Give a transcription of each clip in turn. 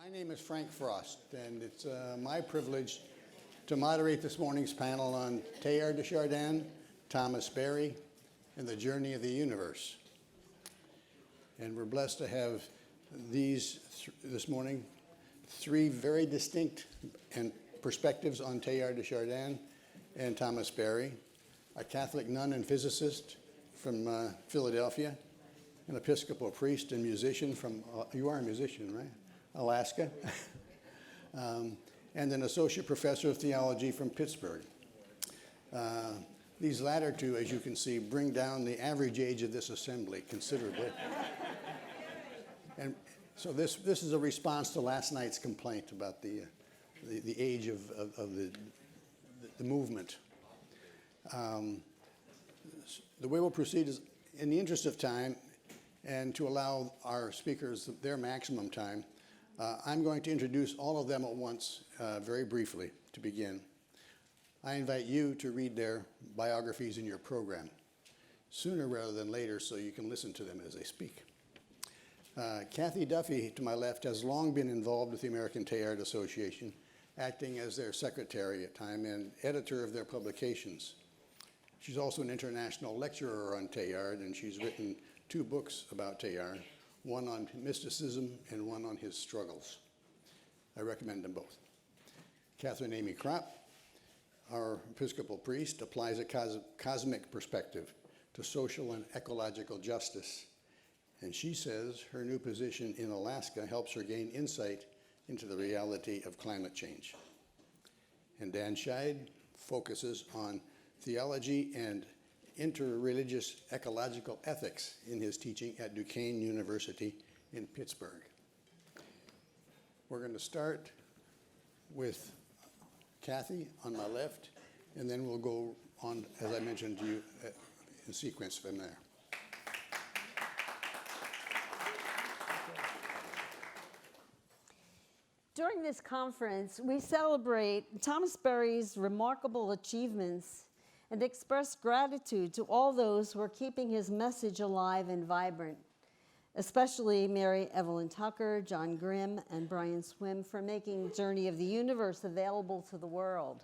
My name is Frank Frost, and it's my privilege to moderate this morning's panel on Teilhard de Chardin, Thomas Berry, and the Journey of the Universe. And we're blessed to have this morning, three very distinct perspectives on Teilhard de Chardin and Thomas Berry: a Catholic nun and physicist from Philadelphia, an Episcopal priest and musician from, you are a musician, right? Alaska, and an associate professor of theology from Pittsburgh. These latter two, as you can see, bring down the average age of this assembly considerably. And so this is a response to last night's complaint about the age of the movement. The way we'll proceed is, in the interest of time and to allow our speakers their maximum time, I'm going to introduce all of them at once, very briefly, to begin. I invite you to read their biographies in your program, sooner rather than later, so you can listen to them as they speak. Kathy Duffy, to my left, has long been involved with the American Teilhard Association, acting as their secretary at time and editor of their publications. She's also an international lecturer on Teilhard, and she's written 2 books about Teilhard, one on mysticism and one on his struggles. I recommend them both. Catherine Amy Kropp, our Episcopal priest, applies a cosmic perspective to social and ecological justice. And she says her new position in Alaska helps her gain insight into the reality of climate change. And Dan Scheid focuses on theology and interreligious ecological ethics in his teaching at Duquesne University in Pittsburgh. We're going to start with Kathy on my left, and then we'll go on, as I mentioned to you, in sequence from there. During this conference, we celebrate Thomas Berry's remarkable achievements and express gratitude to all those who are keeping his message alive and vibrant, especially Mary Evelyn Tucker, John Grimm, and Brian Swimme for making Journey of the Universe available to the world.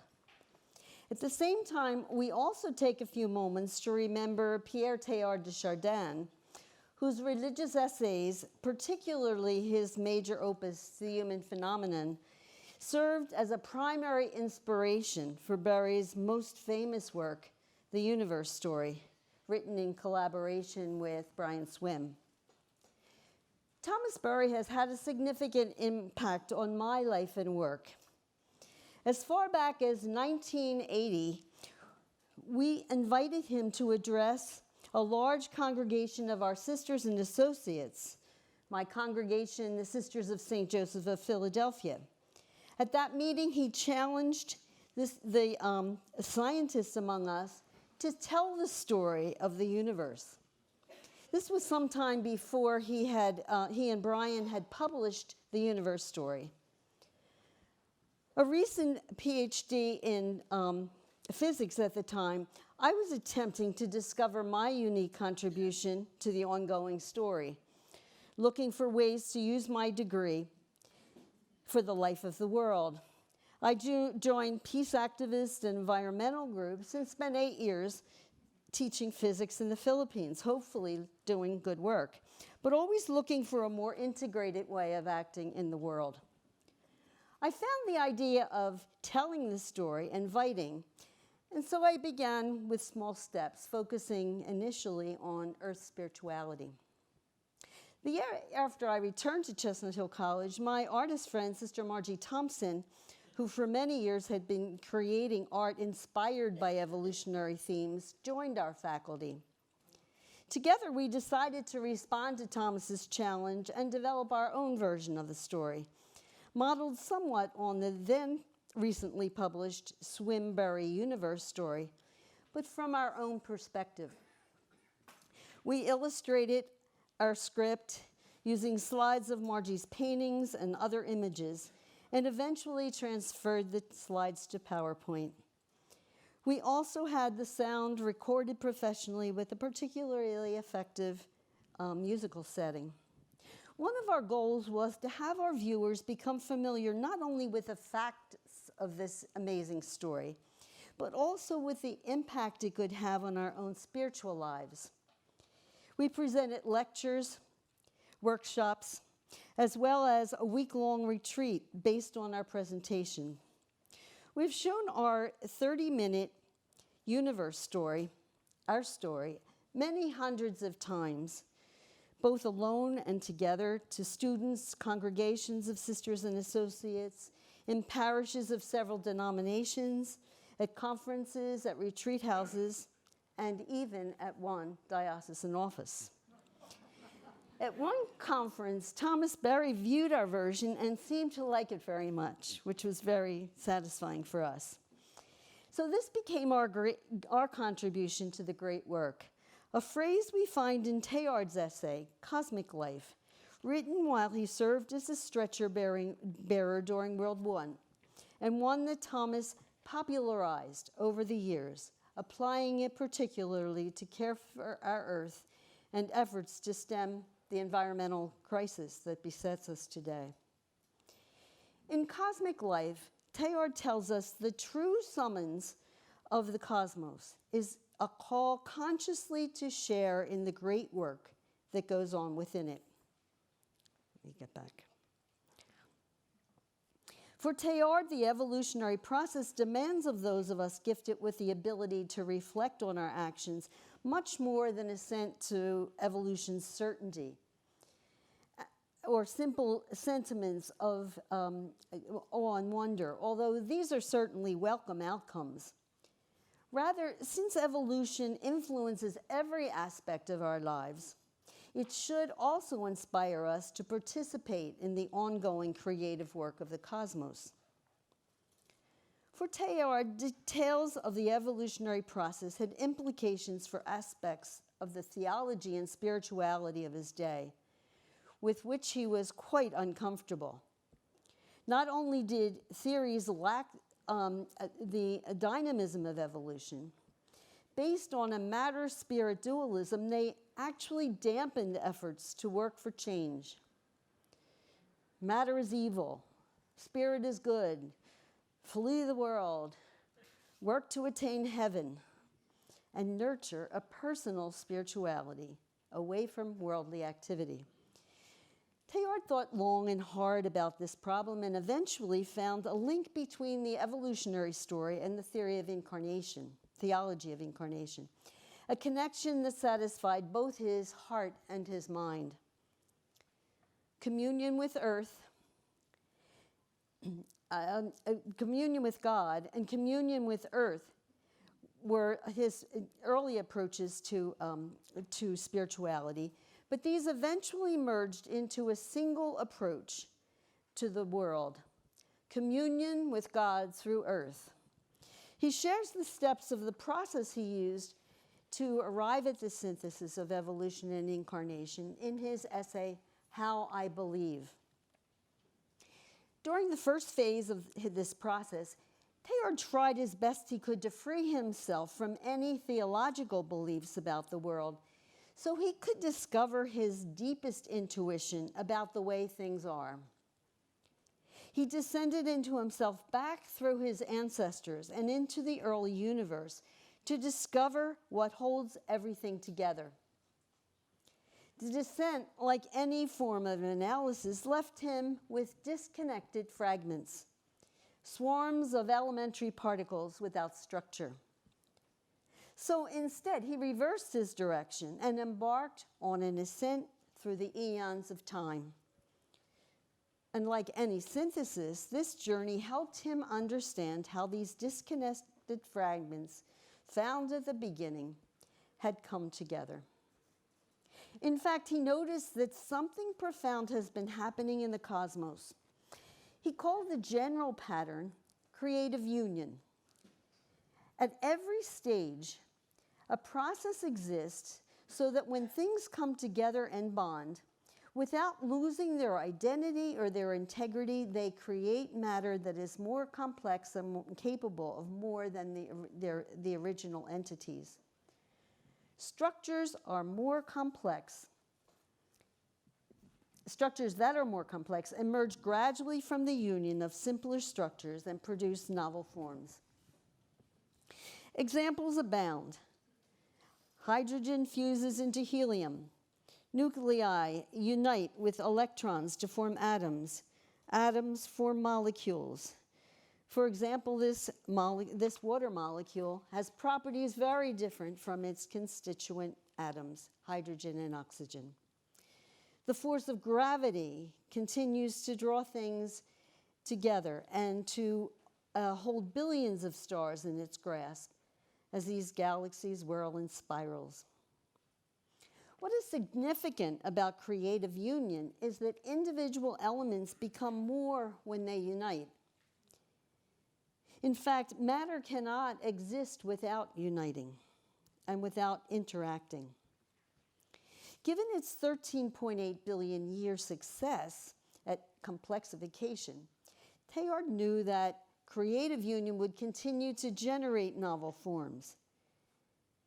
At the same time, we also take a few moments to remember Pierre Teilhard de Chardin, whose religious essays, particularly his major opus, The Human Phenomenon, served as a primary inspiration for Berry's most famous work, The Universe Story, written in collaboration with Brian Swimme. Thomas Berry has had a significant impact on my life and work. As far back as 1980, we invited him to address a large congregation of our sisters and associates, my congregation, the Sisters of St. Joseph of Philadelphia. At that meeting, he challenged the scientists among us to tell the story of the universe. This was sometime before he and Brian had published The Universe Story. A recent PhD in physics at the time, I was attempting to discover my unique contribution to the ongoing story, looking for ways to use my degree for the life of the world. I joined peace activists and environmental groups and spent 8 years teaching physics in the Philippines, hopefully doing good work, but always looking for a more integrated way of acting in the world. I found the idea of telling the story inviting, and so I began with small steps, focusing initially on Earth spirituality. The year after I returned to Chestnut Hill College, my artist friend, Sister Margie Thompson, who for many years had been creating art inspired by evolutionary themes, joined our faculty. Together, we decided to respond to Thomas's challenge and develop our own version of the story, modeled somewhat on the then recently published Swimme Berry Universe Story, but from our own perspective. We illustrated our script using slides of Margie's paintings and other images, and eventually transferred the slides to PowerPoint. We also had the sound recorded professionally with a particularly effective musical setting. One of our goals was to have our viewers become familiar not only with the facts of this amazing story, but also with the impact it could have on our own spiritual lives. We presented lectures, workshops, as well as a week-long retreat based on our presentation. We've shown our 30-minute universe story, our story, many hundreds of times, both alone and together, to students, congregations of sisters and associates, in parishes of several denominations, at conferences, at retreat houses, and even at one diocesan office. At one conference, Thomas Berry viewed our version and seemed to like it very much, which was very satisfying for us. So this became our contribution to the great work, a phrase we find in Teilhard's essay, Cosmic Life, written while he served as a stretcher bearer during World War I, and one that Thomas popularized over the years, applying it particularly to care for our Earth and efforts to stem the environmental crisis that besets us today. In Cosmic Life, Teilhard tells us the true summons of the cosmos is a call consciously to share in the great work that goes on within it. Let me get back. For Teilhard, the evolutionary process demands of those of us gifted with the ability to reflect on our actions much more than assent to evolution's certainty or simple sentiments of awe and wonder, although these are certainly welcome outcomes. Rather, since evolution influences every aspect of our lives, it should also inspire us to participate in the ongoing creative work of the cosmos. For Teilhard, details of the evolutionary process had implications for aspects of the theology and spirituality of his day, with which he was quite uncomfortable. Not only did theories lack the dynamism of evolution, based on a matter-spirit dualism, they actually dampened efforts to work for change. Matter is evil, spirit is good, flee the world, work to attain heaven, and nurture a personal spirituality away from worldly activity. Teilhard thought long and hard about this problem and eventually found a link between the evolutionary story and the theory of incarnation, theology of incarnation, a connection that satisfied both his heart and his mind. Communion with earth, communion with God, and communion with earth were his early approaches to spirituality, but these eventually merged into a single approach to the world, communion with God through earth. He shares the steps of the process he used to arrive at the synthesis of evolution and incarnation in his essay, How I Believe. During the first phase of this process, Teilhard tried as best he could to free himself from any theological beliefs about the world so he could discover his deepest intuition about the way things are. He descended into himself back through his ancestors and into the early universe to discover what holds everything together. The descent, like any form of analysis, left him with disconnected fragments, swarms of elementary particles without structure. So instead, he reversed his direction and embarked on an ascent through the eons of time. And like any synthesis, this journey helped him understand how these disconnected fragments found at the beginning had come together. In fact, he noticed that something profound has been happening in the cosmos. He called the general pattern creative union. At every stage, a process exists so that when things come together and bond, without losing their identity or their integrity, they create matter that is more complex and more capable of more than the original entities. Structures are more complex. structures that are more complex emerge gradually from the union of simpler structures and produce novel forms. Examples abound. Hydrogen fuses into helium. Nuclei unite with electrons to form atoms. Atoms form molecules. For example, this water molecule has properties very different from its constituent atoms, hydrogen and oxygen. The force of gravity continues to draw things together and to hold billions of stars in its grasp as these galaxies whirl in spirals. What is significant about creative union is that individual elements become more when they unite. In fact, matter cannot exist without uniting and without interacting. Given its 13.8 billion year success at complexification, Teilhard knew that creative union would continue to generate novel forms.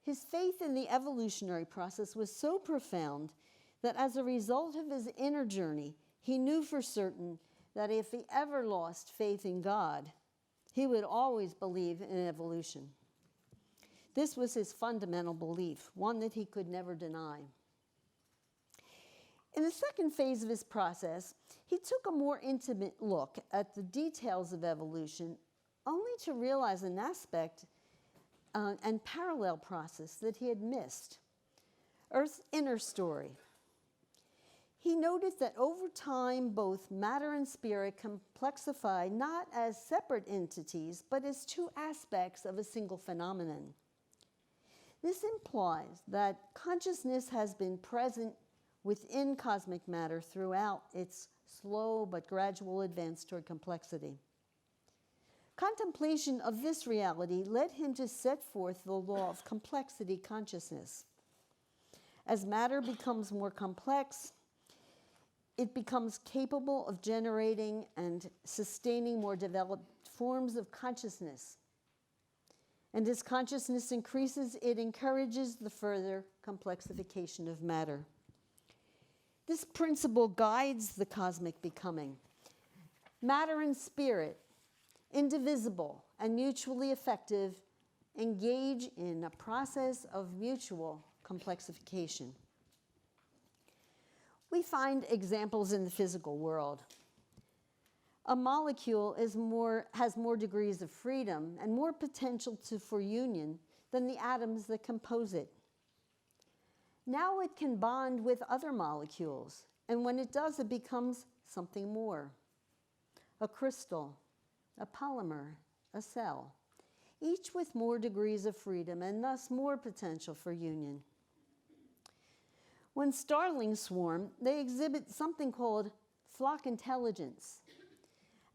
His faith in the evolutionary process was so profound that as a result of his inner journey, he knew for certain that if he ever lost faith in God, he would always believe in evolution. This was his fundamental belief, one that he could never deny. In the second phase of his process, he took a more intimate look at the details of evolution, only to realize an aspect and parallel process that he had missed: Earth's inner story. He noted that over time, both matter and spirit complexify not as separate entities, but as two aspects of a single phenomenon. This implies that consciousness has been present within cosmic matter throughout its slow but gradual advance toward complexity. Contemplation of this reality led him to set forth the law of complexity consciousness. As matter becomes more complex, it becomes capable of generating and sustaining more developed forms of consciousness. And as consciousness increases, it encourages the further complexification of matter. This principle guides the cosmic becoming. Matter and spirit, indivisible and mutually effective, engage in a process of mutual complexification. We find examples in the physical world. A molecule has more degrees of freedom and more potential for union than the atoms that compose it. Now it can bond with other molecules, and when it does, it becomes something more. A crystal, a polymer, a cell, each with more degrees of freedom and thus more potential for union. When starlings swarm, they exhibit something called flock intelligence.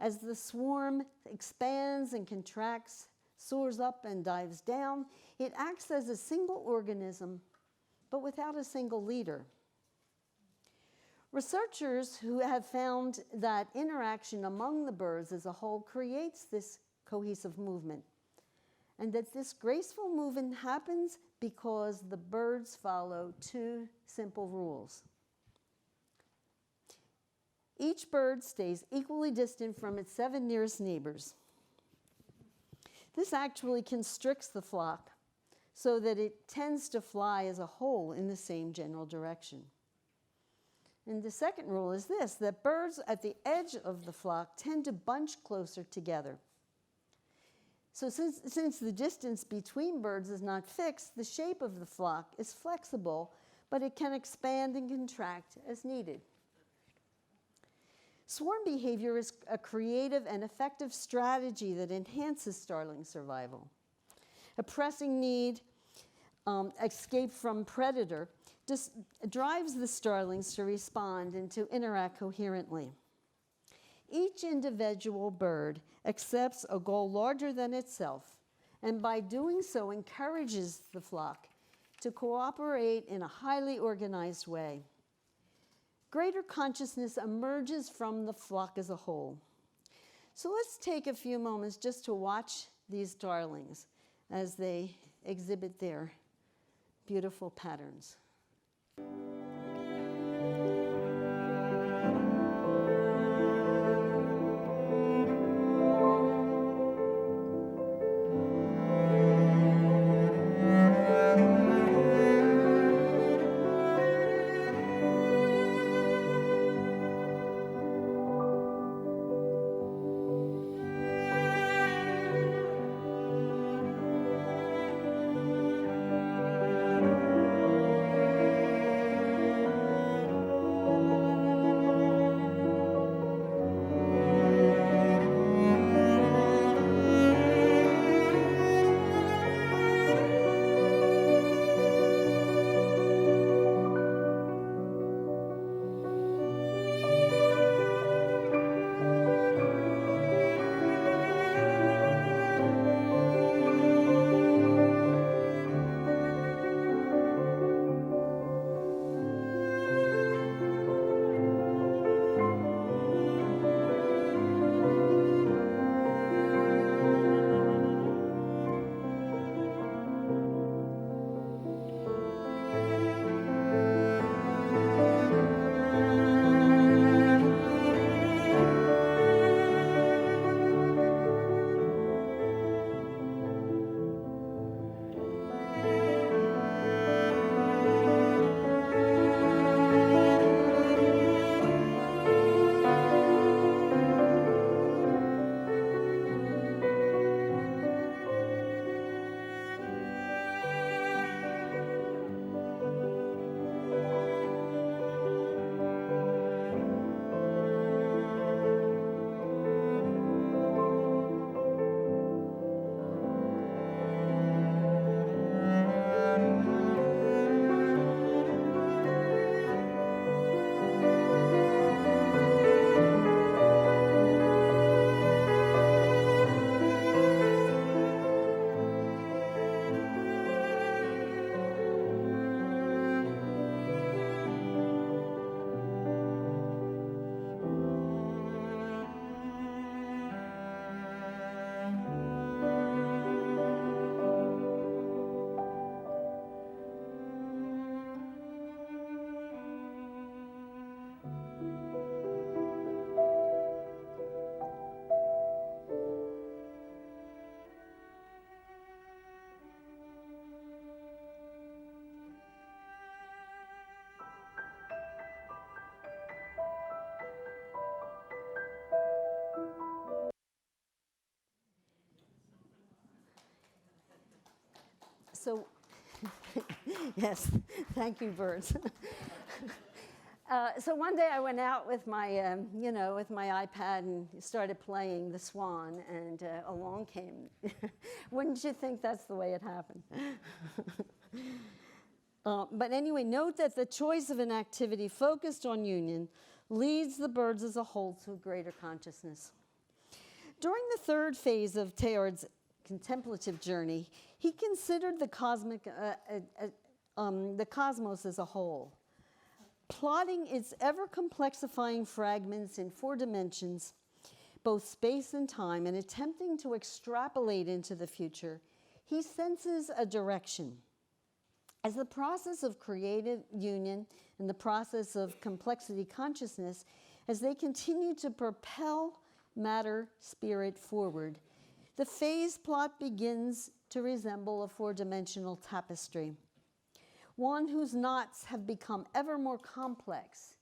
As the swarm expands and contracts, soars up and dives down, it acts as a single organism, but without a single leader. Researchers who have found that interaction among the birds as a whole creates this cohesive movement, and that this graceful movement happens because the birds follow two simple rules. Each bird stays equally distant from its 7 nearest neighbors. This actually constricts the flock so that it tends to fly as a whole in the same general direction. And the second rule is this, that birds at the edge of the flock tend to bunch closer together. So since the distance between birds is not fixed, the shape of the flock is flexible, but it can expand and contract as needed. Swarm behavior is a creative and effective strategy that enhances starling survival. A pressing need, escape from predator, drives the starlings to respond and to interact coherently. Each individual bird accepts a goal larger than itself, and by doing so encourages the flock to cooperate in a highly organized way. Greater consciousness emerges from the flock as a whole. So let's take a few moments just to watch these starlings as they exhibit their beautiful patterns. So, yes, thank you, birds. So one day I went out with my, with my iPad and started playing The Swan, and along came. Wouldn't you think that's the way it happened? But anyway, note that the choice of an activity focused on union leads the birds as a whole to a greater consciousness. During the third phase of Teilhard's contemplative journey, he considered the cosmos as a whole, plotting its ever-complexifying fragments in 4 dimensions, both space and time, and attempting to extrapolate into the future. He senses a direction. As the process of creative union and the process of complexity consciousness, as they continue to propel matter, spirit forward, the phase plot begins to resemble a 4-dimensional tapestry, one whose knots have become ever more complex,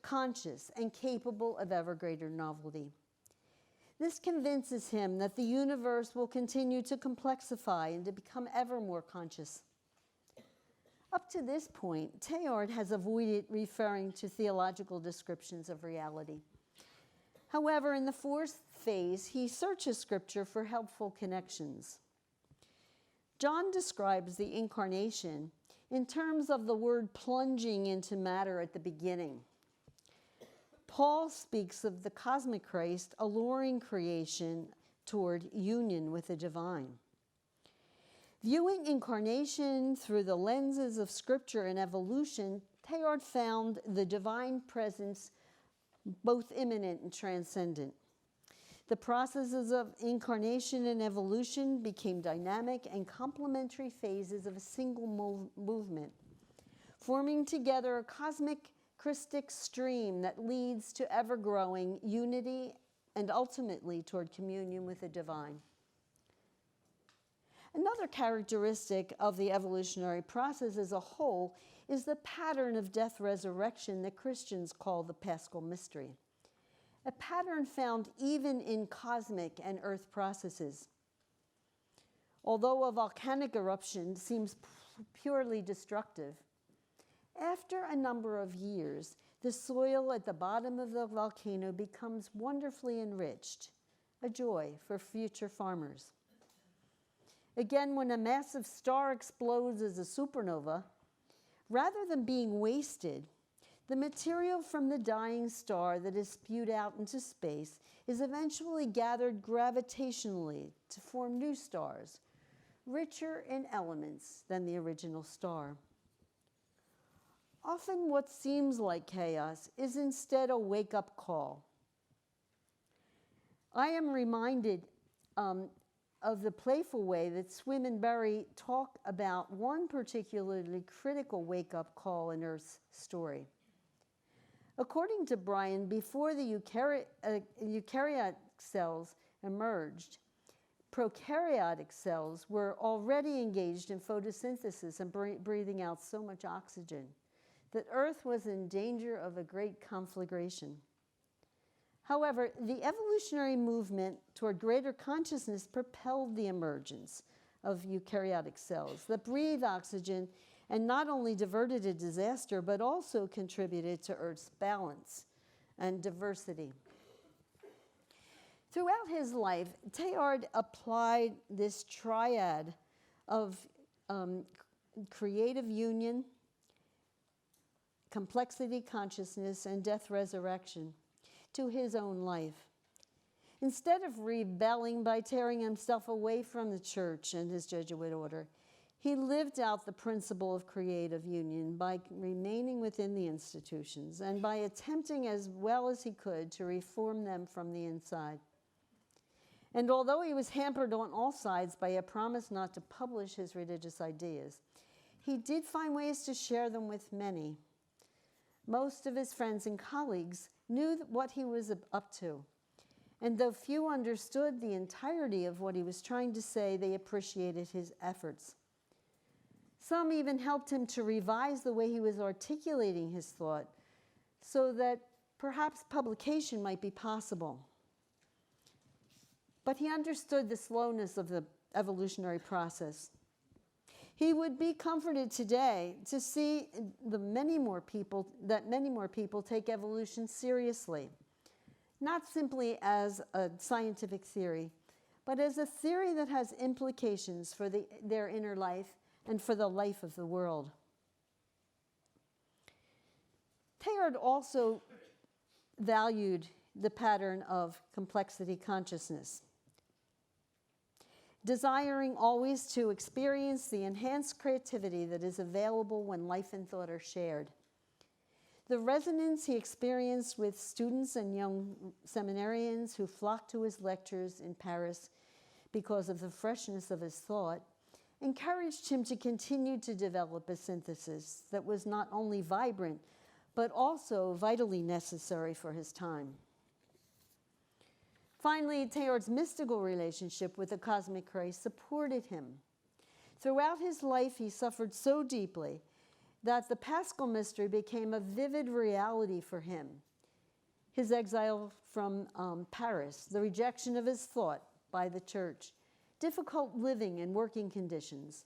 conscious, and capable of ever greater novelty. This convinces him that the universe will continue to complexify and to become ever more conscious. Up to this point, Teilhard has avoided referring to theological descriptions of reality. However, in the 4th phase, he searches Scripture for helpful connections. John describes the incarnation in terms of the word plunging into matter at the beginning. Paul speaks of the cosmic Christ alluring creation toward union with the divine. Viewing incarnation through the lenses of Scripture and evolution, Teilhard found the divine presence both immanent and transcendent. The processes of incarnation and evolution became dynamic and complementary phases of a single movement, forming together a cosmic Christic stream that leads to ever-growing unity and ultimately toward communion with the divine. Another characteristic of the evolutionary process as a whole is the pattern of death-resurrection that Christians call the Paschal Mystery, a pattern found even in cosmic and earth processes. Although a volcanic eruption seems purely destructive, after a number of years, the soil at the bottom of the volcano becomes wonderfully enriched, a joy for future farmers. Again, when a massive star explodes as a supernova, rather than being wasted, the material from the dying star that is spewed out into space is eventually gathered gravitationally to form new stars, richer in elements than the original star. Often what seems like chaos is instead a wake-up call. I am reminded of the playful way that Swim and Berry talk about one particularly critical wake-up call in Earth's story. According to Brian, before the eukaryotic cells emerged, prokaryotic cells were already engaged in photosynthesis and breathing out so much oxygen that Earth was in danger of a great conflagration. However, the evolutionary movement toward greater consciousness propelled the emergence of eukaryotic cells that breathe oxygen and not only diverted a disaster, but also contributed to Earth's balance and diversity. Throughout his life, Teilhard applied this triad of creative union, complexity consciousness, and death resurrection to his own life. Instead of rebelling by tearing himself away from the church and his Jesuit order, he lived out the principle of creative union by remaining within the institutions and by attempting as well as he could to reform them from the inside. And although he was hampered on all sides by a promise not to publish his religious ideas, he did find ways to share them with many. Most of his friends and colleagues knew what he was up to, and though few understood the entirety of what he was trying to say, they appreciated his efforts. Some even helped him to revise the way he was articulating his thought so that perhaps publication might be possible. But he understood the slowness of the evolutionary process. He would be comforted today to see many more people take evolution seriously, not simply as a scientific theory, but as a theory that has implications for their inner life and for the life of the world. Teilhard also valued the pattern of complexity consciousness, desiring always to experience the enhanced creativity that is available when life and thought are shared. The resonance he experienced with students and young seminarians who flocked to his lectures in Paris because of the freshness of his thought encouraged him to continue to develop a synthesis that was not only vibrant, but also vitally necessary for his time. Finally, Teilhard's mystical relationship with the cosmic Christ supported him. Throughout his life, he suffered so deeply that the Paschal mystery became a vivid reality for him. His exile from Paris, the rejection of his thought by the church, difficult living and working conditions.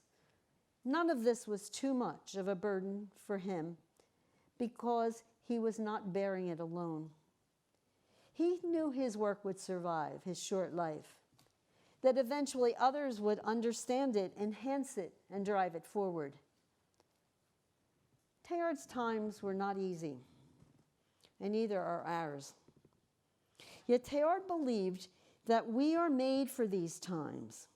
None of this was too much of a burden for him because he was not bearing it alone. He knew his work would survive his short life, that eventually others would understand it, enhance it, and drive it forward. Teilhard's times were not easy, and neither are ours. Yet Teilhard believed that we are made for these times,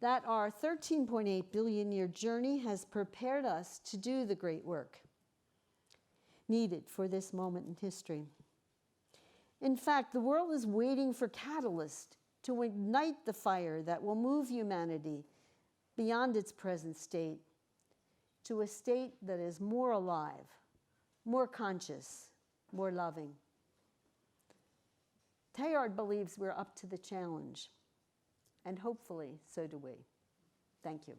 that our 13.8 billion year journey has prepared us to do the great work needed for this moment in history. In fact, the world is waiting for catalysts to ignite the fire that will move humanity beyond its present state to a state that is more alive, more conscious, more loving. Teilhard believes we're up to the challenge, and hopefully so do we. Thank you.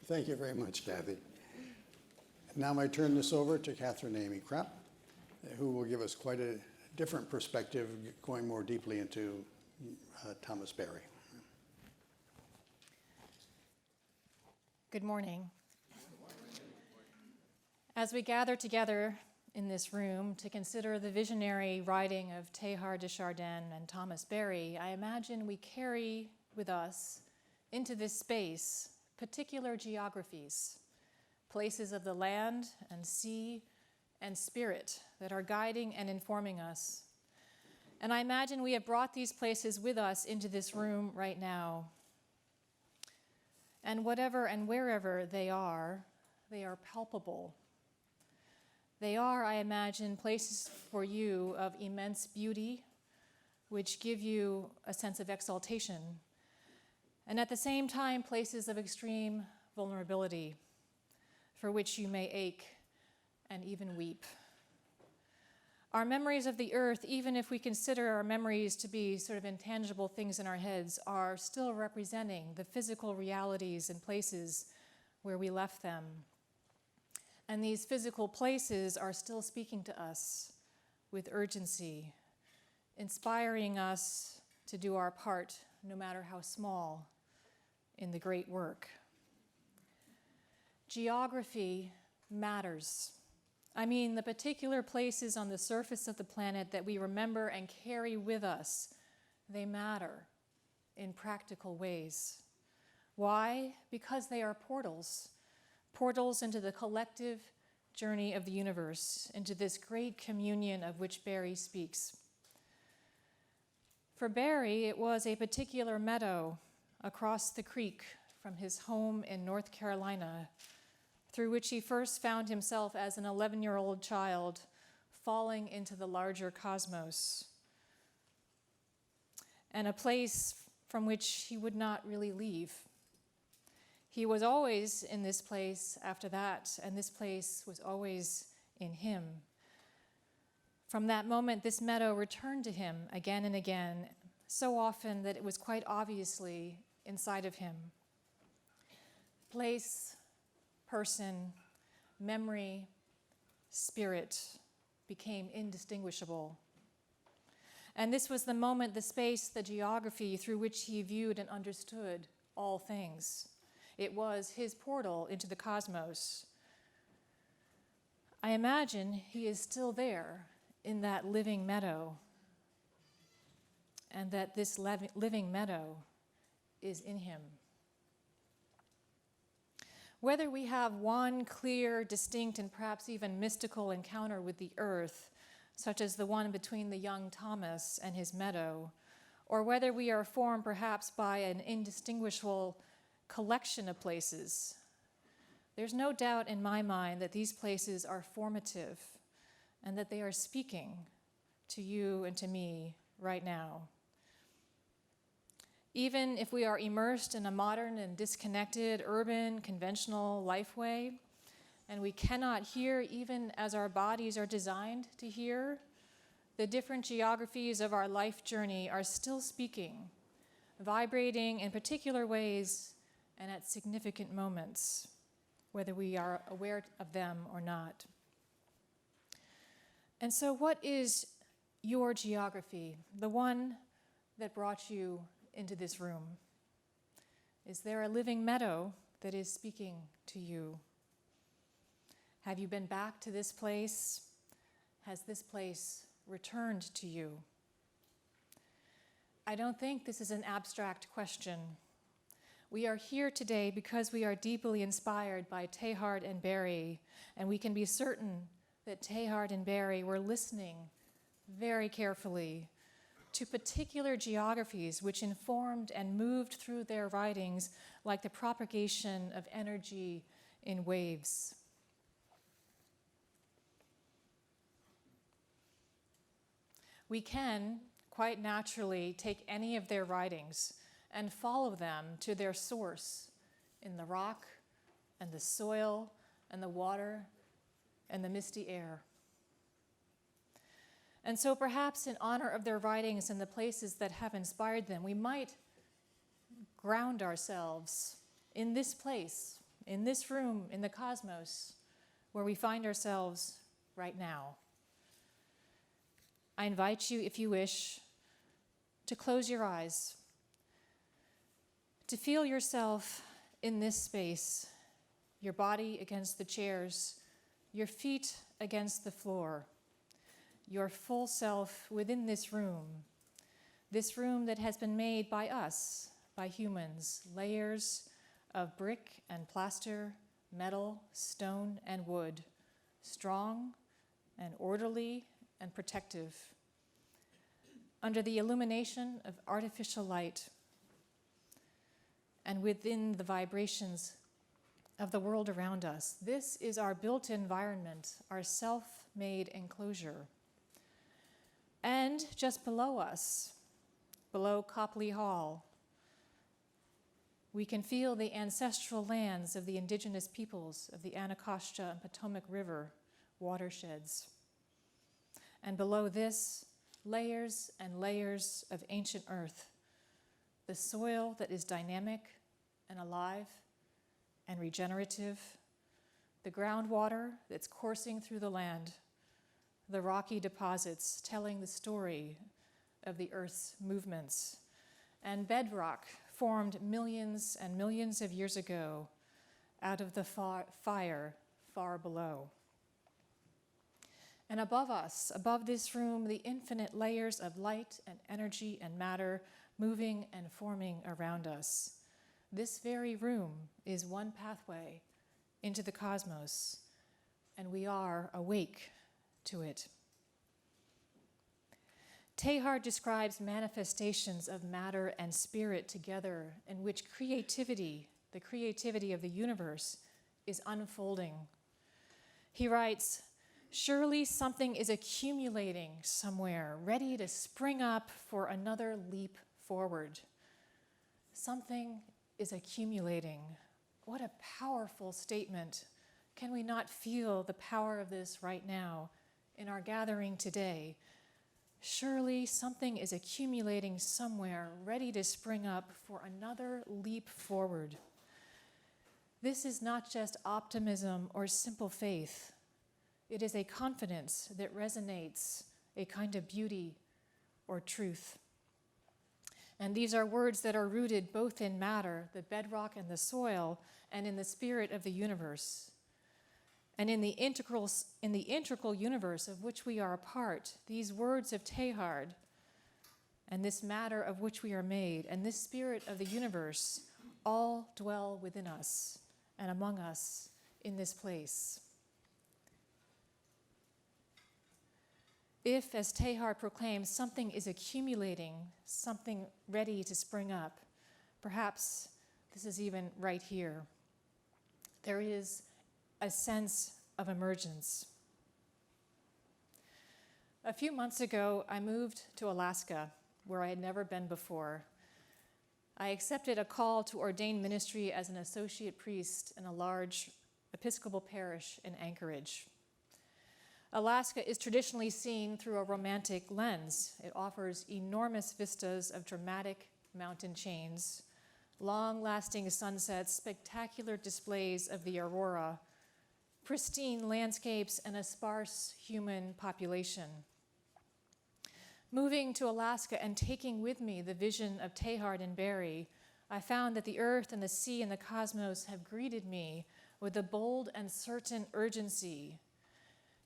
Thank you very much, Kathy. Now I turn this over to Catherine Amy Krapp, who will give us quite a different perspective, going more deeply into Thomas Berry. Good morning. As we gather together in this room to consider the visionary writing of Teilhard de Chardin and Thomas Berry, I imagine we carry with us into this space particular geographies, places of the land and sea and spirit that are guiding and informing us. And I imagine we have brought these places with us into this room right now. And whatever and wherever they are palpable. They are, I imagine, places for you of immense beauty, which give you a sense of exaltation, and at the same time, places of extreme vulnerability, for which you may ache and even weep. Our memories of the earth, even if we consider our memories to be sort of intangible things in our heads, are still representing the physical realities and places where we left them. And these physical places are still speaking to us with urgency, inspiring us to do our part, no matter how small, in the great work. Geography matters. I mean, the particular places on the surface of the planet that we remember and carry with us, they matter in practical ways. Why? Because they are portals into the collective journey of the universe, into this great communion of which Berry speaks. For Berry, it was a particular meadow across the creek from his home in North Carolina, through which he first found himself as an 11-year-old child, falling into the larger cosmos, and a place from which he would not really leave. He was always in this place after that, and this place was always in him. From that moment, this meadow returned to him again and again, so often that it was quite obviously inside of him. Place, person, memory, spirit, became indistinguishable. And this was the moment, the space, the geography through which he viewed and understood all things. It was his portal into the cosmos. I imagine he is still there in that living meadow, and that this living meadow is in him. Whether we have one clear, distinct, and perhaps even mystical encounter with the earth, such as the one between the young Thomas and his meadow, or whether we are formed perhaps by an indistinguishable collection of places, there's no doubt in my mind that these places are formative and that they are speaking to you and to me right now. Even if we are immersed in a modern and disconnected, urban, conventional lifeway, and we cannot hear even as our bodies are designed to hear, the different geographies of our life journey are still speaking, vibrating in particular ways and at significant moments, whether we are aware of them or not. And so what is your geography, the one that brought you into this room? Is there a living meadow that is speaking to you? Have you been back to this place? Has this place returned to you? I don't think this is an abstract question. We are here today because we are deeply inspired by Teilhard and Barry, and we can be certain that Teilhard and Barry were listening very carefully to particular geographies which informed and moved through their writings like the propagation of energy in waves. We can, quite naturally, take any of their writings and follow them to their source in the rock and the soil and the water and the misty air. And so perhaps in honor of their writings and the places that have inspired them, we might ground ourselves in this place, in this room, in the cosmos, where we find ourselves right now. I invite you, if you wish, to close your eyes, to feel yourself in this space, your body against the chairs, your feet against the floor, your full self within this room that has been made by us, by humans, layers of brick and plaster, metal, stone, and wood, strong and orderly and protective, under the illumination of artificial light and within the vibrations of the world around us. This is our built environment, our self-made enclosure. And just below us, below Copley Hall, we can feel the ancestral lands of the indigenous peoples of the Anacostia and Potomac River watersheds. And below this, layers and layers of ancient earth, the soil that is dynamic and alive and regenerative, the groundwater that's coursing through the land, the rocky deposits telling the story of the earth's movements, and bedrock formed millions and millions of years ago out of the fire far below. And above us, above this room, the infinite layers of light and energy and matter moving and forming around us. This very room is one pathway into the cosmos, and we are awake to it. Teilhard describes manifestations of matter and spirit together in which creativity, the creativity of the universe, is unfolding. He writes, "Surely something is accumulating somewhere, ready to spring up for another leap forward." Something is accumulating. What a powerful statement. Can we not feel the power of this right now in our gathering today? Surely something is accumulating somewhere, ready to spring up for another leap forward. This is not just optimism or simple faith. It is a confidence that resonates, a kind of beauty or truth. And these are words that are rooted both in matter, the bedrock and the soil, and in the spirit of the universe. And in the integral universe of which we are a part, these words of Teilhard, and this matter of which we are made, and this spirit of the universe, all dwell within us and among us in this place. If, as Teilhard proclaims, something is accumulating, something ready to spring up, perhaps this is even right here. There is a sense of emergence. A few months ago, I moved to Alaska, where I had never been before. I accepted a call to ordain ministry as an associate priest in a large Episcopal parish in Anchorage. Alaska is traditionally seen through a romantic lens. It offers enormous vistas of dramatic mountain chains, long-lasting sunsets, spectacular displays of the aurora, pristine landscapes, and a sparse human population. Moving to Alaska and taking with me the vision of Teilhard and Barry, I found that the earth and the sea and the cosmos have greeted me with a bold and certain urgency.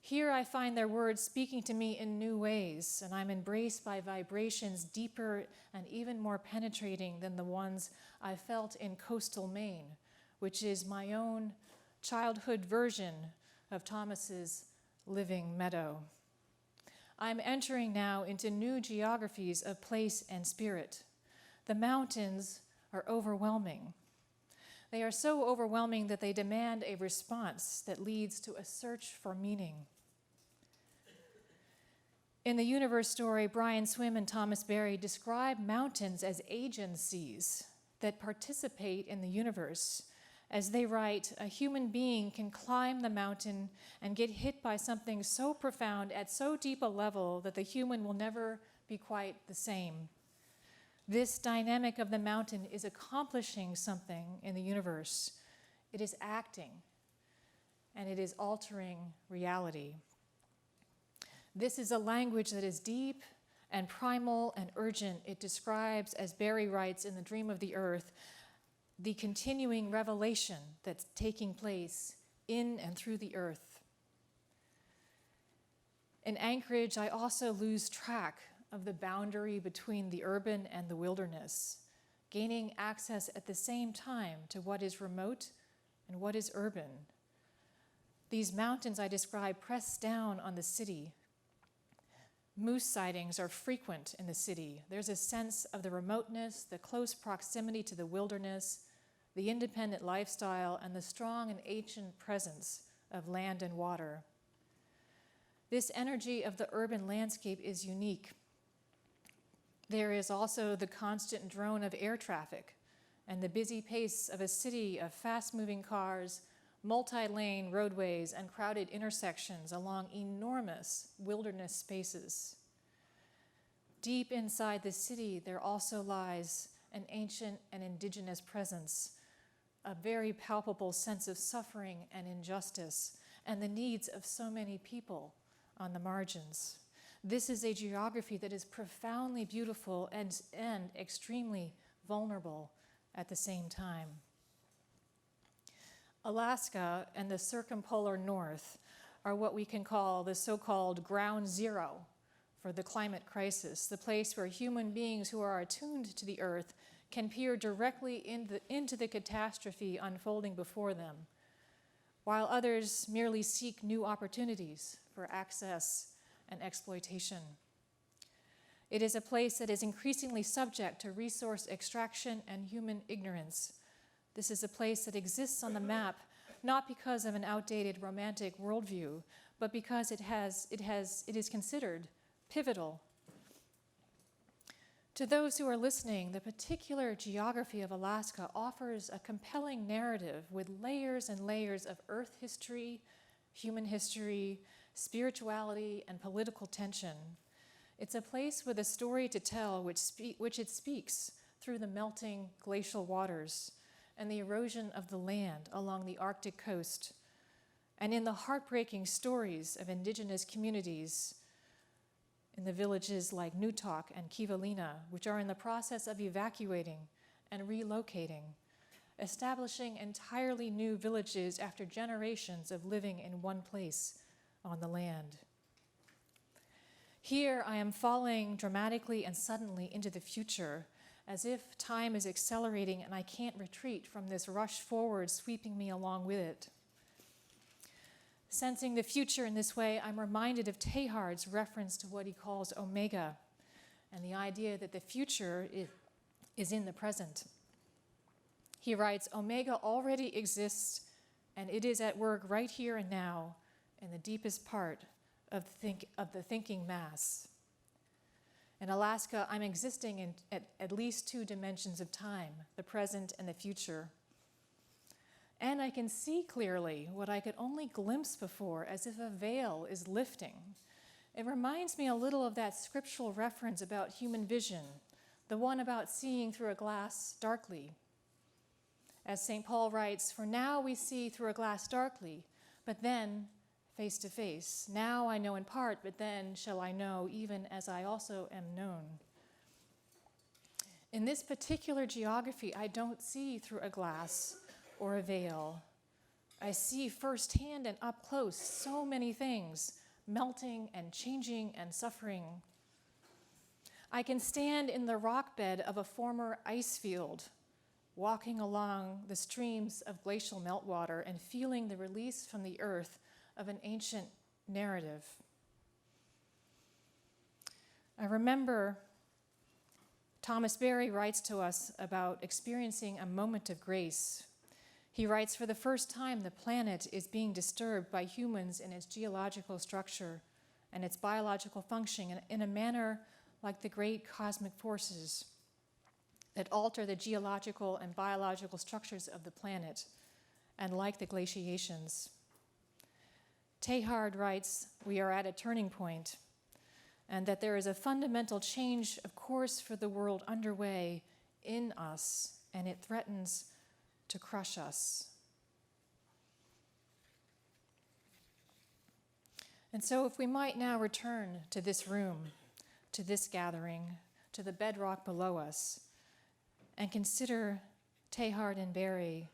Here I find their words speaking to me in new ways, and I'm embraced by vibrations deeper and even more penetrating than the ones I felt in coastal Maine, which is my own childhood version of Thomas's living meadow. I'm entering now into new geographies of place and spirit. The mountains are overwhelming. They are so overwhelming that they demand a response that leads to a search for meaning. In the universe story, Brian Swimme and Thomas Berry describe mountains as agencies that participate in the universe. As they write, a human being can climb the mountain and get hit by something so profound at so deep a level that the human will never be quite the same. This dynamic of the mountain is accomplishing something in the universe. It is acting, and it is altering reality. This is a language that is deep and primal and urgent. It describes, as Barry writes in The Dream of the Earth, the continuing revelation that's taking place in and through the earth. In Anchorage, I also lose track of the boundary between the urban and the wilderness, gaining access at the same time to what is remote and what is urban. These mountains I describe press down on the city. Moose sightings are frequent in the city. There's a sense of the remoteness, the close proximity to the wilderness, the independent lifestyle, and the strong and ancient presence of land and water. This energy of the urban landscape is unique. There is also the constant drone of air traffic and the busy pace of a city of fast-moving cars, multi-lane roadways, and crowded intersections along enormous wilderness spaces. Deep inside the city, there also lies an ancient and indigenous presence, a very palpable sense of suffering and injustice, and the needs of so many people on the margins. This is a geography that is profoundly beautiful and extremely vulnerable at the same time. Alaska and the circumpolar north are what we can call the so-called ground zero for the climate crisis, the place where human beings who are attuned to the earth can peer directly into the catastrophe unfolding before them, while others merely seek new opportunities for access and exploitation. It is a place that is increasingly subject to resource extraction and human ignorance. This is a place that exists on the map not because of an outdated romantic worldview, but because it is considered pivotal. To those who are listening, the particular geography of Alaska offers a compelling narrative with layers and layers of earth history, human history, spirituality, and political tension. It's a place with a story to tell which it speaks through the melting glacial waters and the erosion of the land along the Arctic coast, and in the heartbreaking stories of indigenous communities in the villages like Nutok and Kivalina, which are in the process of evacuating and relocating, establishing entirely new villages after generations of living in one place on the land. Here I am falling dramatically and suddenly into the future, as if time is accelerating and I can't retreat from this rush forward sweeping me along with it. Sensing the future in this way, I'm reminded of Teilhard's reference to what he calls Omega, and the idea that the future is in the present. He writes, Omega already exists, and it is at work right here and now in the deepest part of the thinking mass. In Alaska, I'm existing in at least two dimensions of time, the present and the future. And I can see clearly what I could only glimpse before, as if a veil is lifting. It reminds me a little of that scriptural reference about human vision, the one about seeing through a glass darkly. As St. Paul writes, for now we see through a glass darkly, but then face to face. Now I know in part, but then shall I know even as I also am known. In this particular geography, I don't see through a glass or a veil. I see firsthand and up close so many things, melting and changing and suffering. I can stand in the rock bed of a former ice field, walking along the streams of glacial meltwater and feeling the release from the earth of an ancient narrative. I remember Thomas Berry writes to us about experiencing a moment of grace. He writes, for the first time, the planet is being disturbed by humans in its geological structure and its biological function in a manner like the great cosmic forces that alter the geological and biological structures of the planet, and like the glaciations. Teilhard writes, we are at a turning point, and that there is a fundamental change of course for the world underway in us, and it threatens to crush us. And so if we might now return to this room, to this gathering, to the bedrock below us, and consider Teilhard and Berry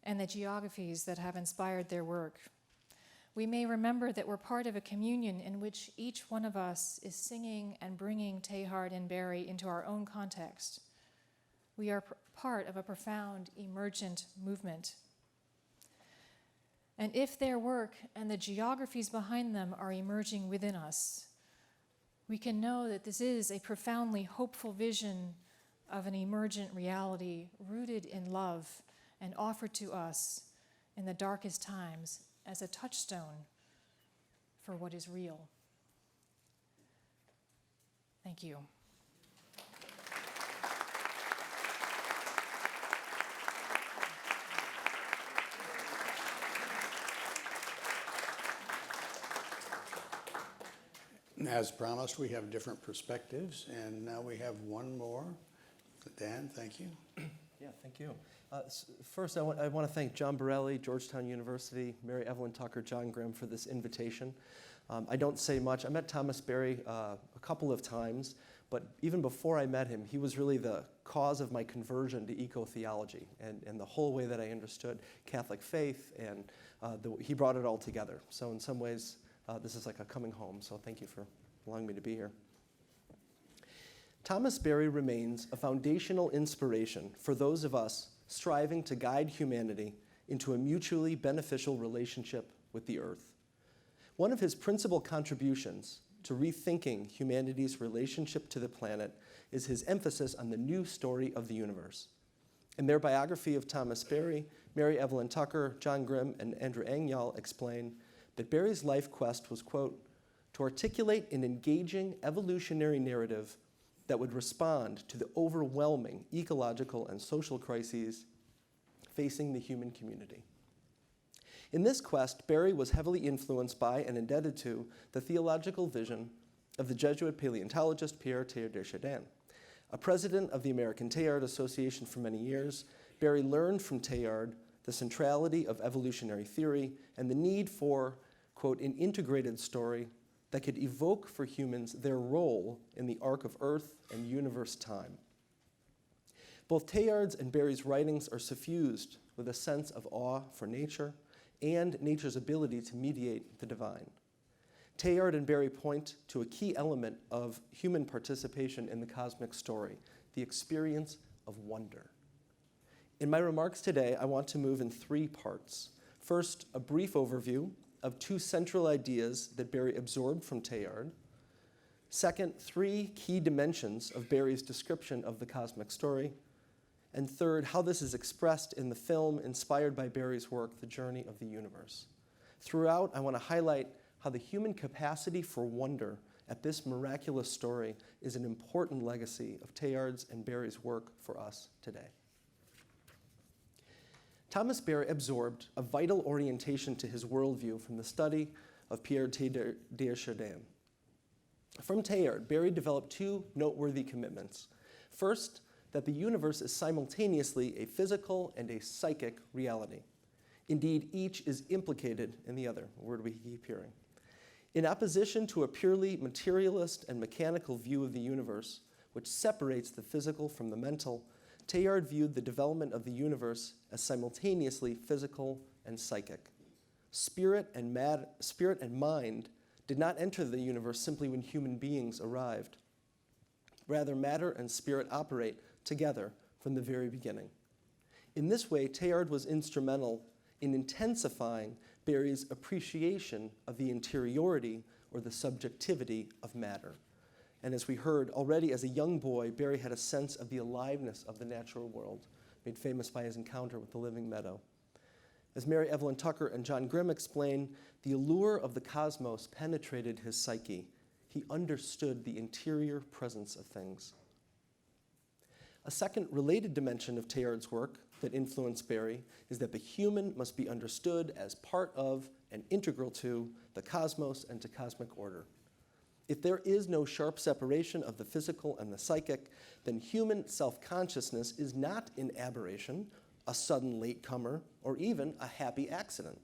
and the geographies that have inspired their work, we may remember that we're part of a communion in which each one of us is singing and bringing Teilhard and Berry into our own context. We are part of a profound emergent movement. And if their work and the geographies behind them are emerging within us, we can know that this is a profoundly hopeful vision of an emergent reality rooted in love and offered to us in the darkest times as a touchstone for what is real. Thank you. As promised, we have different perspectives, and now we have one more. Dan, thank you. Yeah, thank you. First, I want to thank John Borelli, Georgetown University, Mary Evelyn Tucker, John Grimm for this invitation. I don't say much. I met Thomas Berry a couple of times, but even before I met him, he was really the cause of my conversion to eco-theology and the whole way that I understood Catholic faith, and he brought it all together. So in some ways, this is like a coming home, so thank you for allowing me to be here. Thomas Berry remains a foundational inspiration for those of us striving to guide humanity into a mutually beneficial relationship with the earth. One of his principal contributions to rethinking humanity's relationship to the planet is his emphasis on the new story of the universe. In their biography of Thomas Berry, Mary Evelyn Tucker, John Grimm, and Andrew Engyal explain that Berry's life quest was, quote, to articulate an engaging evolutionary narrative that would respond to the overwhelming ecological and social crises facing the human community. In this quest, Berry was heavily influenced by and indebted to the theological vision of the Jesuit paleontologist Pierre Teilhard de Chardin. A president of the American Teilhard Association for many years, Berry learned from Teilhard the centrality of evolutionary theory, and the need for, quote, an integrated story that could evoke for humans their role in the arc of Earth and universe time. Both Teilhard's and Berry's writings are suffused with a sense of awe for nature and nature's ability to mediate the divine. Teilhard and Berry point to a key element of human participation in the cosmic story, the experience of wonder. In my remarks today, I want to move in three parts. First, a brief overview of two central ideas that Berry absorbed from Teilhard. Second, three key dimensions of Berry's description of the cosmic story. And third, how this is expressed in the film inspired by Berry's work, The Journey of the Universe. Throughout, I want to highlight how the human capacity for wonder at this miraculous story is an important legacy of Teilhard's and Berry's work for us today. Thomas Berry absorbed a vital orientation to his worldview from the study of Pierre Teilhard de Chardin. From Teilhard, Berry developed two noteworthy commitments. First, that the universe is simultaneously a physical and a psychic reality. Indeed, each is implicated in the other, a word we keep hearing. In opposition to a purely materialist and mechanical view of the universe, which separates the physical from the mental, Teilhard viewed the development of the universe as simultaneously physical and psychic. Spirit and mind did not enter the universe simply when human beings arrived. Rather, matter and spirit operate together from the very beginning. In this way, Teilhard was instrumental in intensifying Berry's appreciation of the interiority or the subjectivity of matter. And as we heard already as a young boy, Berry had a sense of the aliveness of the natural world, made famous by his encounter with the living meadow. As Mary Evelyn Tucker and John Grimm explain, the allure of the cosmos penetrated his psyche. He understood the interior presence of things. A second related dimension of Teilhard's work that influenced Berry is that the human must be understood as part of and integral to the cosmos and to cosmic order. If there is no sharp separation of the physical and the psychic, then human self-consciousness is not an aberration, a sudden latecomer, or even a happy accident.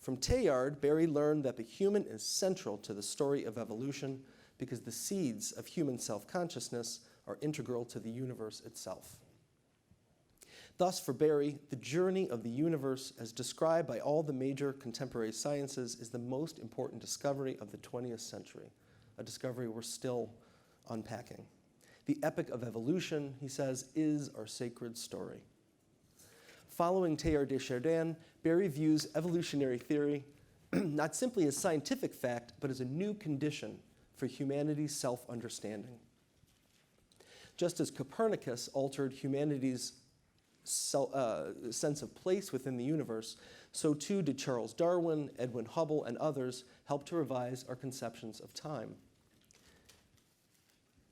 From Teilhard, Berry learned that the human is central to the story of evolution because the seeds of human self-consciousness are integral to the universe itself. Thus, for Berry, the journey of the universe, as described by all the major contemporary sciences, is the most important discovery of the 20th century, a discovery we're still unpacking. The epic of evolution, he says, is our sacred story. Following Teilhard de Chardin, Berry views evolutionary theory not simply as scientific fact, but as a new condition for humanity's self-understanding. Just as Copernicus altered humanity's sense of place within the universe, so too did Charles Darwin, Edwin Hubble, and others help to revise our conceptions of time.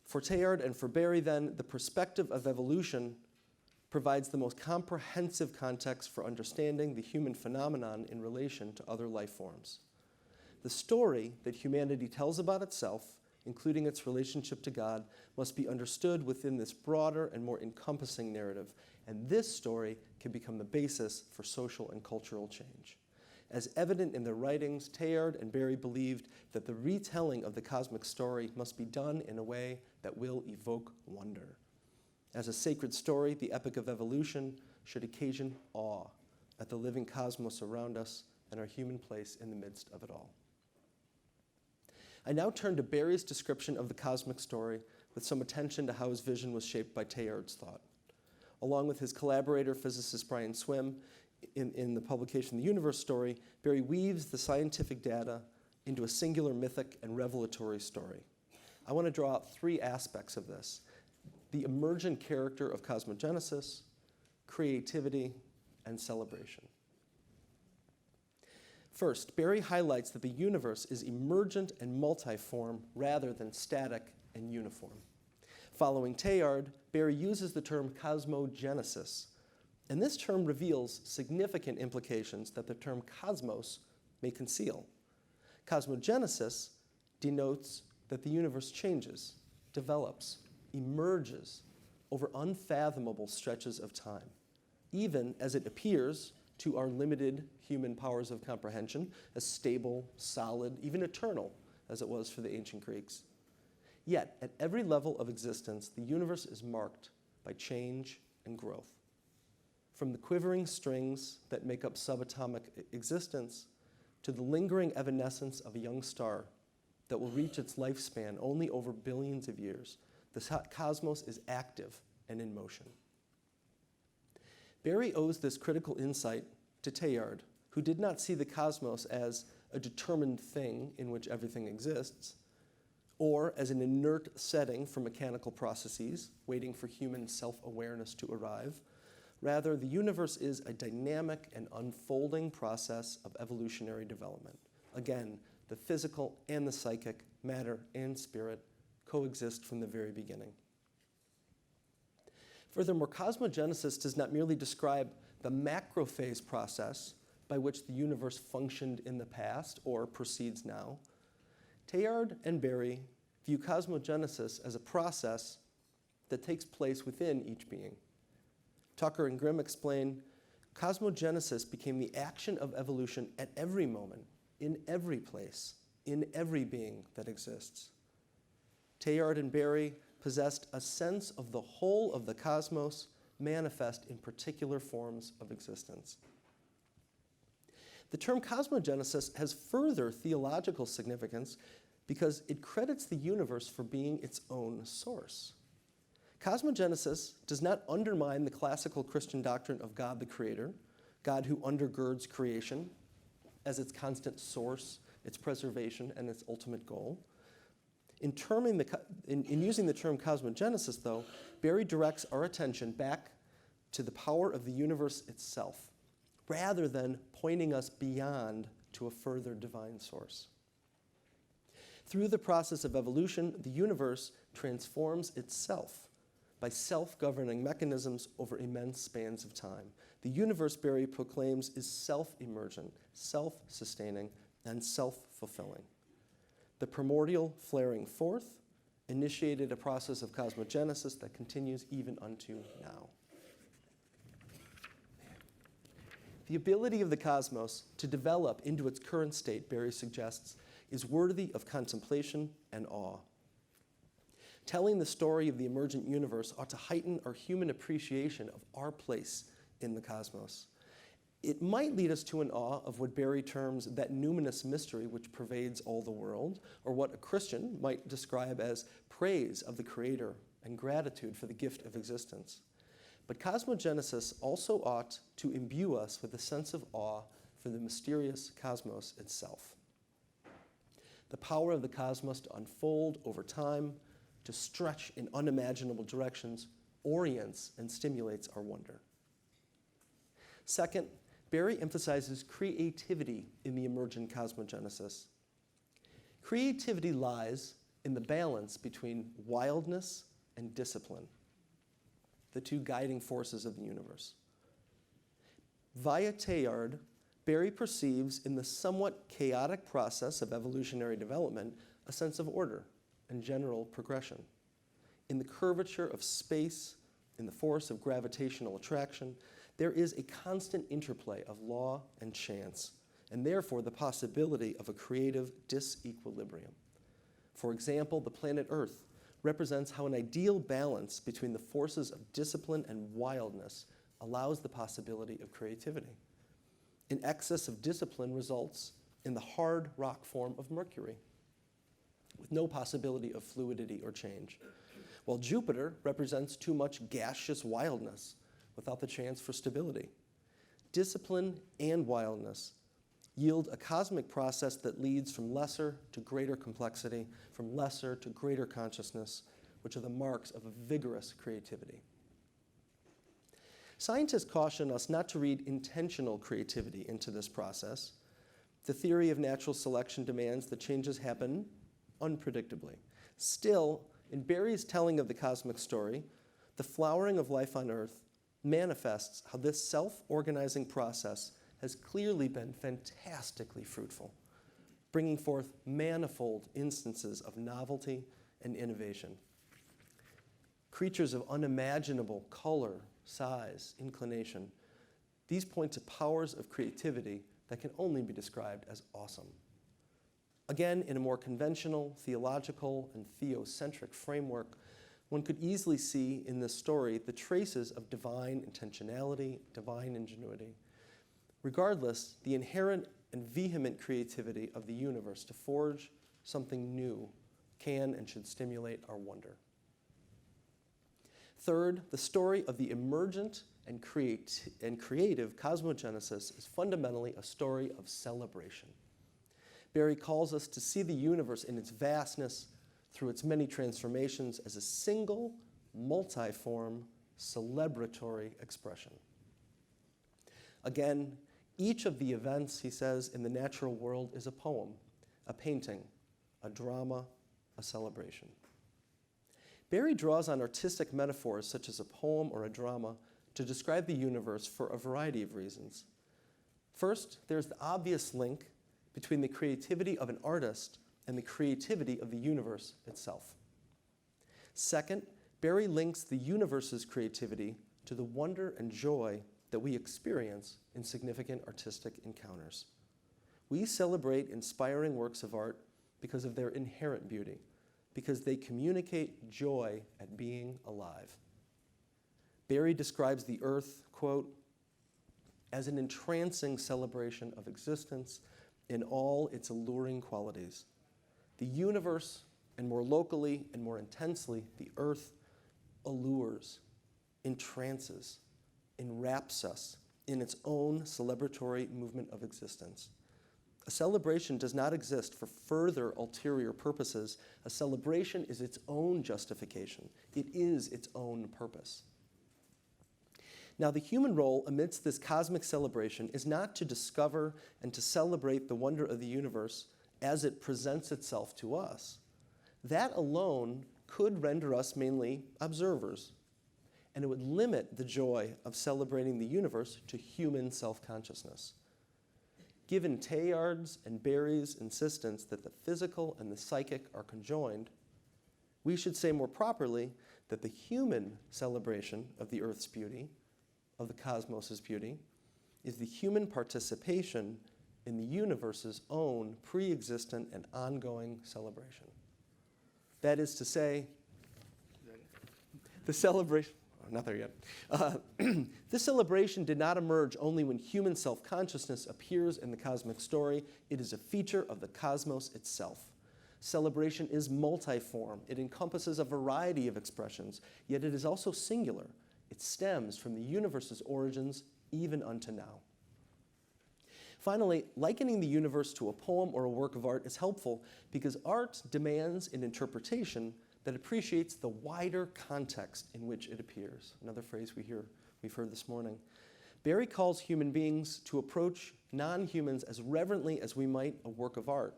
For Teilhard and for Berry, then, the perspective of evolution provides the most comprehensive context for understanding the human phenomenon in relation to other life forms. The story that humanity tells about itself, including its relationship to God, must be understood within this broader and more encompassing narrative, and this story can become the basis for social and cultural change. As evident in their writings, Teilhard and Berry believed that the retelling of the cosmic story must be done in a way that will evoke wonder. As a sacred story, the epic of evolution should occasion awe at the living cosmos around us and our human place in the midst of it all. I now turn to Berry's description of the cosmic story with some attention to how his vision was shaped by Teilhard's thought. Along with his collaborator, physicist Brian Swimme, in the publication The Universe Story, Berry weaves the scientific data into a singular mythic and revelatory story. I want to draw out three aspects of this: the emergent character of cosmogenesis, creativity, and celebration. First, Berry highlights that the universe is emergent and multiform rather than static and uniform. Following Teilhard, Berry uses the term cosmogenesis, and this term reveals significant implications that the term cosmos may conceal. Cosmogenesis denotes that the universe changes, develops, emerges over unfathomable stretches of time, even as it appears to our limited human powers of comprehension as stable, solid, even eternal as it was for the ancient Greeks. Yet, at every level of existence, the universe is marked by change and growth. From the quivering strings that make up subatomic existence to the lingering evanescence of a young star that will reach its lifespan only over billions of years, the cosmos is active and in motion. Berry owes this critical insight to Teilhard, who did not see the cosmos as a determined thing in which everything exists, or as an inert setting for mechanical processes waiting for human self-awareness to arrive. Rather, the universe is a dynamic and unfolding process of evolutionary development. Again, the physical and the psychic, matter and spirit, coexist from the very beginning. Furthermore, cosmogenesis does not merely describe the macrophase process by which the universe functioned in the past or proceeds now. Teilhard and Berry view cosmogenesis as a process that takes place within each being. Tucker and Grimm explain, cosmogenesis became the action of evolution at every moment, in every place, in every being that exists. Teilhard and Berry possessed a sense of the whole of the cosmos manifest in particular forms of existence. The term cosmogenesis has further theological significance because it credits the universe for being its own source. Cosmogenesis does not undermine the classical Christian doctrine of God the Creator, God who undergirds creation as its constant source, its preservation, and its ultimate goal. In using the term cosmogenesis, though, Berry directs our attention back to the power of the universe itself, rather than pointing us beyond to a further divine source. Through the process of evolution, the universe transforms itself by self-governing mechanisms over immense spans of time. The universe, Berry proclaims, is self-emergent, self-sustaining, and self-fulfilling. The primordial flaring forth initiated a process of cosmogenesis that continues even unto now. The ability of the cosmos to develop into its current state, Berry suggests, is worthy of contemplation and awe. Telling the story of the emergent universe ought to heighten our human appreciation of our place in the cosmos. It might lead us to an awe of what Berry terms that numinous mystery which pervades all the world, or what a Christian might describe as praise of the Creator and gratitude for the gift of existence. But cosmogenesis also ought to imbue us with a sense of awe for the mysterious cosmos itself. The power of the cosmos to unfold over time, to stretch in unimaginable directions, orients and stimulates our wonder. Second, Berry emphasizes creativity in the emergent cosmogenesis. Creativity lies in the balance between wildness and discipline, the two guiding forces of the universe. Via Teilhard, Berry perceives in the somewhat chaotic process of evolutionary development a sense of order and general progression. In the curvature of space, in the force of gravitational attraction, there is a constant interplay of law and chance, and therefore the possibility of a creative disequilibrium. For example, the planet Earth represents how an ideal balance between the forces of discipline and wildness allows the possibility of creativity. An excess of discipline results in the hard rock form of Mercury, with no possibility of fluidity or change, while Jupiter represents too much gaseous wildness without the chance for stability. Discipline and wildness yield a cosmic process that leads from lesser to greater complexity, from lesser to greater consciousness, which are the marks of a vigorous creativity. Scientists caution us not to read intentional creativity into this process. The theory of natural selection demands that changes happen unpredictably. Still, in Berry's telling of the cosmic story, the flowering of life on Earth manifests how this self-organizing process has clearly been fantastically fruitful, bringing forth manifold instances of novelty and innovation. Creatures of unimaginable color, size, inclination These point to powers of creativity that can only be described as awesome. Again, in a more conventional, theological, and theocentric framework, one could easily see in this story the traces of divine intentionality, divine ingenuity. Regardless, the inherent and vehement creativity of the universe to forge something new can and should stimulate our wonder. Third, the story of the emergent and creative cosmogenesis is fundamentally a story of celebration. Barrie calls us to see the universe in its vastness through its many transformations as a single, multiform, celebratory expression. Again, each of the events, he says, in the natural world is a poem, a painting, a drama, a celebration. Barrie draws on artistic metaphors such as a poem or a drama to describe the universe for a variety of reasons. First, there's the obvious link between the creativity of an artist and the creativity of the universe itself. Second, Barrie links the universe's creativity to the wonder and joy that we experience in significant artistic encounters. We celebrate inspiring works of art because of their inherent beauty, because they communicate joy at being alive. Barrie describes the earth, quote, as an entrancing celebration of existence in all its alluring qualities. The universe, and more locally and more intensely, the earth, allures, entrances, enwraps us in its own celebratory movement of existence. A celebration does not exist for further ulterior purposes. A celebration is its own justification. It is its own purpose. Now, the human role amidst this cosmic celebration is not to discover and to celebrate the wonder of the universe as it presents itself to us. That alone could render us mainly observers, and it would limit the joy of celebrating the universe to human self-consciousness. Given Teilhard's and Barrie's insistence that the physical and the psychic are conjoined, we should say more properly that the human celebration of the earth's beauty, of the cosmos's beauty, is the human participation in the universe's own pre-existent and ongoing celebration. That is to say, the celebration, not there yet. This celebration did not emerge only when human self-consciousness appears in the cosmic story. It is a feature of the cosmos itself. Celebration is multiform. It encompasses a variety of expressions, yet it is also singular. It stems from the universe's origins even unto now. Finally, likening the universe to a poem or a work of art is helpful because art demands an interpretation that appreciates the wider context in which it appears. Another phrase we've heard this morning. Barrie calls human beings to approach non-humans as reverently as we might a work of art,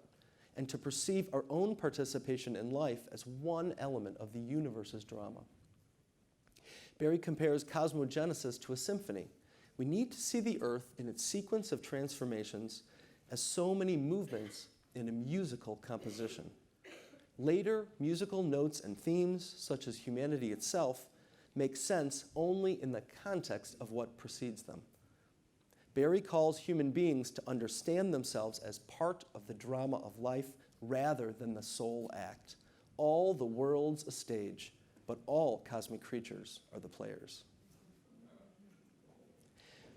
and to perceive our own participation in life as one element of the universe's drama. Barrie compares cosmogenesis to a symphony. We need to see the earth in its sequence of transformations as so many movements in a musical composition. Later, musical notes and themes, such as humanity itself, make sense only in the context of what precedes them. Barrie calls human beings to understand themselves as part of the drama of life rather than the sole act. All the world's a stage, but all cosmic creatures are the players.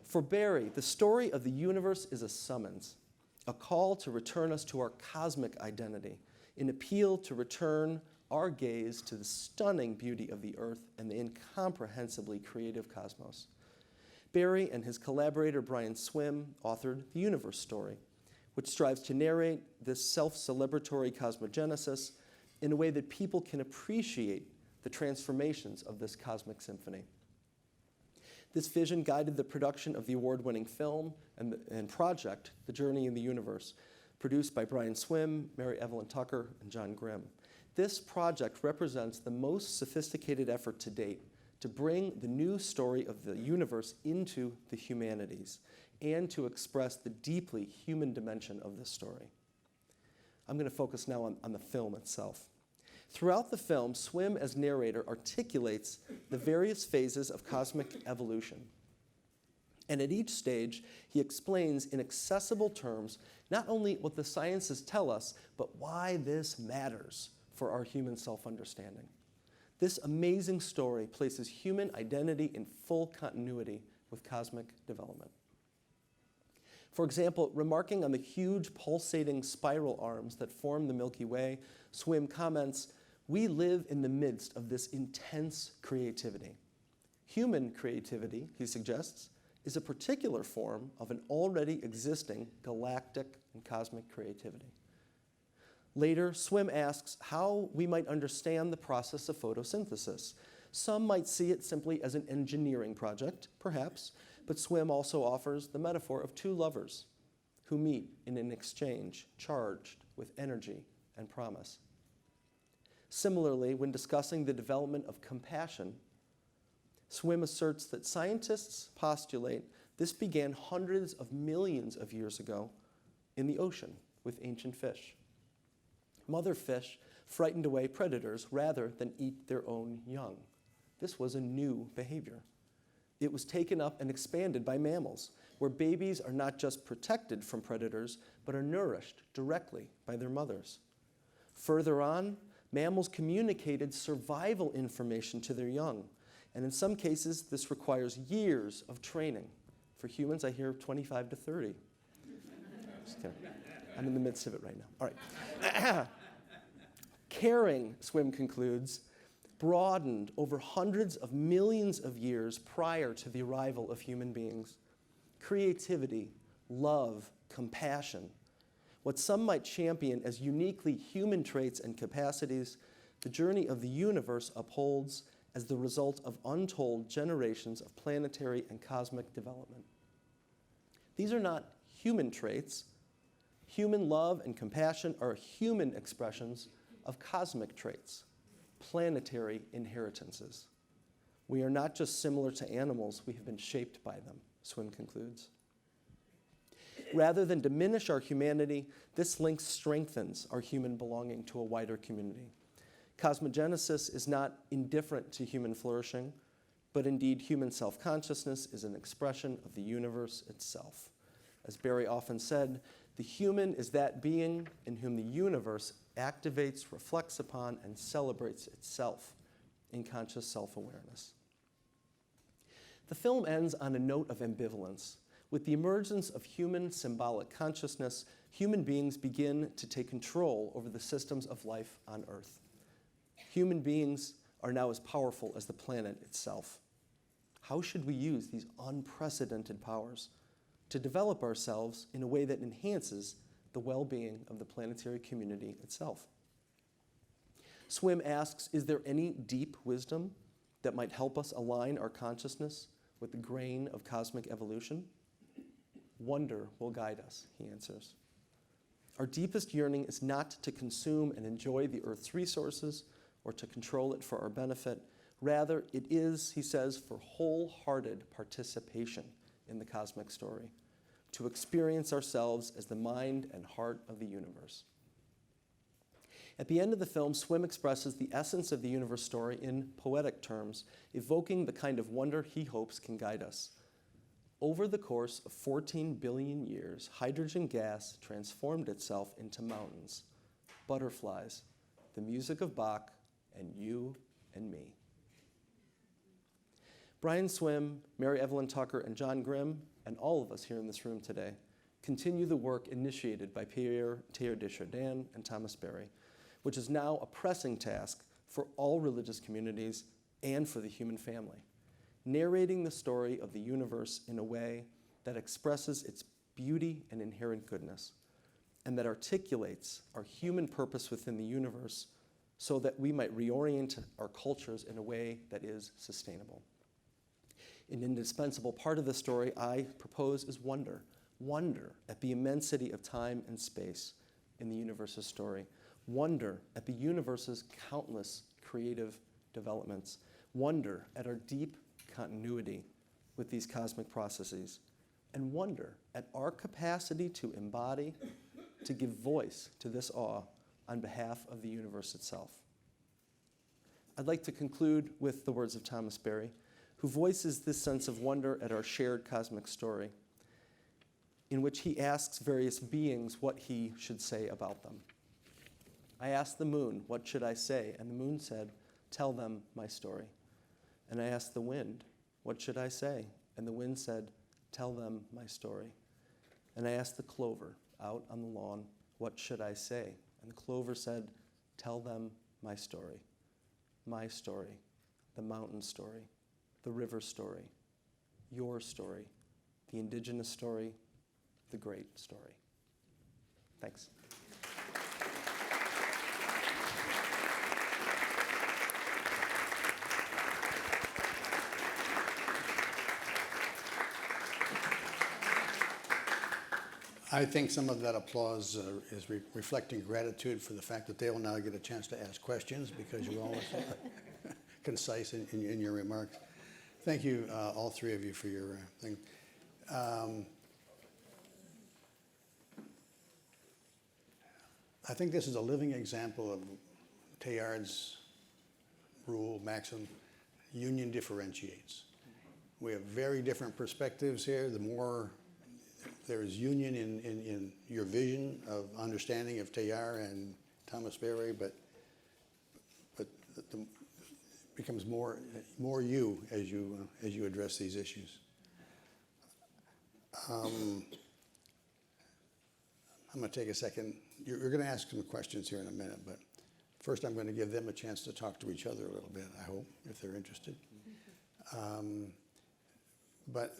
For Barrie, the story of the universe is a summons, a call to return us to our cosmic identity, an appeal to return our gaze to the stunning beauty of the earth and the incomprehensibly creative cosmos. Barrie and his collaborator Brian Swimme authored The Universe Story, which strives to narrate this self-celebratory cosmogenesis in a way that people can appreciate the transformations of this cosmic symphony. This vision guided the production of the award-winning film and project, The Journey in the Universe, produced by Brian Swimme, Mary Evelyn Tucker, and John Grimm. This project represents the most sophisticated effort to date to bring the new story of the universe into the humanities and to express the deeply human dimension of this story. I'm going to focus now on the film itself. Throughout the film, Swimme, as narrator, articulates the various phases of cosmic evolution. And at each stage, he explains in accessible terms not only what the sciences tell us, but why this matters for our human self-understanding. This amazing story places human identity in full continuity with cosmic development. For example, remarking on the huge pulsating spiral arms that form the Milky Way, Swim comments, "We live in the midst of this intense creativity. Human creativity," he suggests, is a particular form of an already existing galactic and cosmic creativity. Later, Swim asks how we might understand the process of photosynthesis. Some might see it simply as an engineering project, perhaps, but Swim also offers the metaphor of two lovers who meet in an exchange charged with energy and promise. Similarly, when discussing the development of compassion, Swim asserts that scientists postulate this began hundreds of millions of years ago in the ocean with ancient fish. Mother fish frightened away predators rather than eat their own young. This was a new behavior. It was taken up and expanded by mammals, where babies are not just protected from predators, but are nourished directly by their mothers. Further on, mammals communicated survival information to their young, and in some cases, this requires years of training. For humans, I hear 25 to 30. Just kidding. I'm in the midst of it right now. All right. Caring, Swim concludes, broadened over hundreds of millions of years prior to the arrival of human beings. Creativity, love, compassion, what some might champion as uniquely human traits and capacities, the journey of the universe upholds as the result of untold generations of planetary and cosmic development. These are not human traits. Human love and compassion are human expressions of cosmic traits, planetary inheritances. We are not just similar to animals, we have been shaped by them, Swim concludes. Rather than diminish our humanity, this link strengthens our human belonging to a wider community. Cosmogenesis is not indifferent to human flourishing, but indeed human self-consciousness is an expression of the universe itself. As Barry often said, the human is that being in whom the universe activates, reflects upon, and celebrates itself in conscious self-awareness. The film ends on a note of ambivalence. With the emergence of human symbolic consciousness, human beings begin to take control over the systems of life on Earth. Human beings are now as powerful as the planet itself. How should we use these unprecedented powers to develop ourselves in a way that enhances the well-being of the planetary community itself? Swim asks, is there any deep wisdom that might help us align our consciousness with the grain of cosmic evolution? Wonder will guide us, he answers. Our deepest yearning is not to consume and enjoy the Earth's resources or to control it for our benefit. Rather, it is, he says, for wholehearted participation in the cosmic story, to experience ourselves as the mind and heart of the universe. At the end of the film, Swim expresses the essence of the universe story in poetic terms, evoking the kind of wonder he hopes can guide us. Over the course of 14 billion years, hydrogen gas transformed itself into mountains, butterflies, the music of Bach, and you and me. Brian Swim, Mary Evelyn Tucker, and John Grimm, and all of us here in this room today, continue the work initiated by Pierre Teilhard de Chardin and Thomas Berry, which is now a pressing task for all religious communities and for the human family, narrating the story of the universe in a way that expresses its beauty and inherent goodness, and that articulates our human purpose within the universe so that we might reorient our cultures in a way that is sustainable. An indispensable part of the story I propose is wonder. Wonder at the immensity of time and space in the universe's story. Wonder at the universe's countless creative developments. Wonder at our deep continuity with these cosmic processes. And wonder at our capacity to embody, to give voice to this awe on behalf of the universe itself. I'd like to conclude with the words of Thomas Berry. who voices this sense of wonder at our shared cosmic story, in which he asks various beings what he should say about them. I asked the moon, what should I say? And the moon said, tell them my story. And I asked the wind, what should I say? And the wind said, tell them my story. And I asked the clover out on the lawn, what should I say? And the clover said, tell them my story, the mountain story, the river story, your story, the indigenous story, the great story. Thanks. I think some of that applause is reflecting gratitude for the fact that they will now get a chance to ask questions because you always concise in your remarks. Thank you, all three of you, for your thing. I think this is a living example of Teilhard's rule, maxim, union differentiates. We have very different perspectives here. The more there is union in your vision of understanding of Teilhard and Thomas Berry, but the becomes more you as you address these issues. I'm going to take a second. You're going to ask some questions here in a minute, but first I'm going to give them a chance to talk to each other a little bit, I hope, if they're interested. But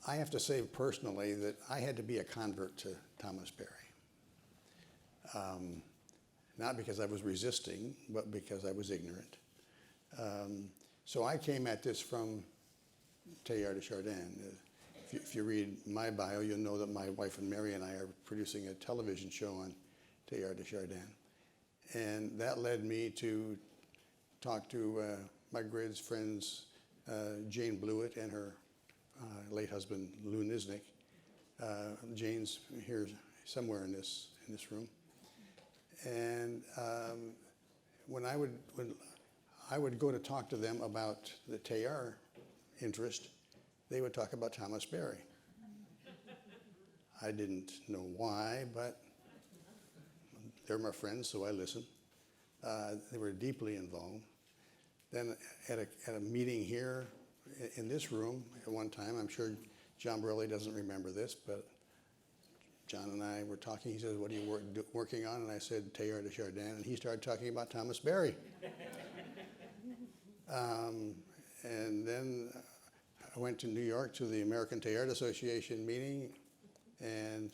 I have to say personally that I had to be a convert to Thomas Berry. Not because I was resisting, but because I was ignorant. So I came at this from Teilhard de Chardin. If you read my bio, you'll know that my wife and Mary and I are producing a television show on Teilhard de Chardin. And that led me to talk to my greatest friends, Jane Blewett and her late husband, Lou Nisnik. Jane's here somewhere in this room. And when I would go to talk to them about the Teilhard interest, they would talk about Thomas Berry. I didn't know why, but they're my friends, so I listened. They were deeply involved. Then at a meeting here in this room at one time, I'm sure John Borelli doesn't remember this, but John and I were talking. He says, what are you working on? And I said, Teilhard de Chardin. And he started talking about Thomas Berry. And then I went to New York to the American Teilhard Association meeting. And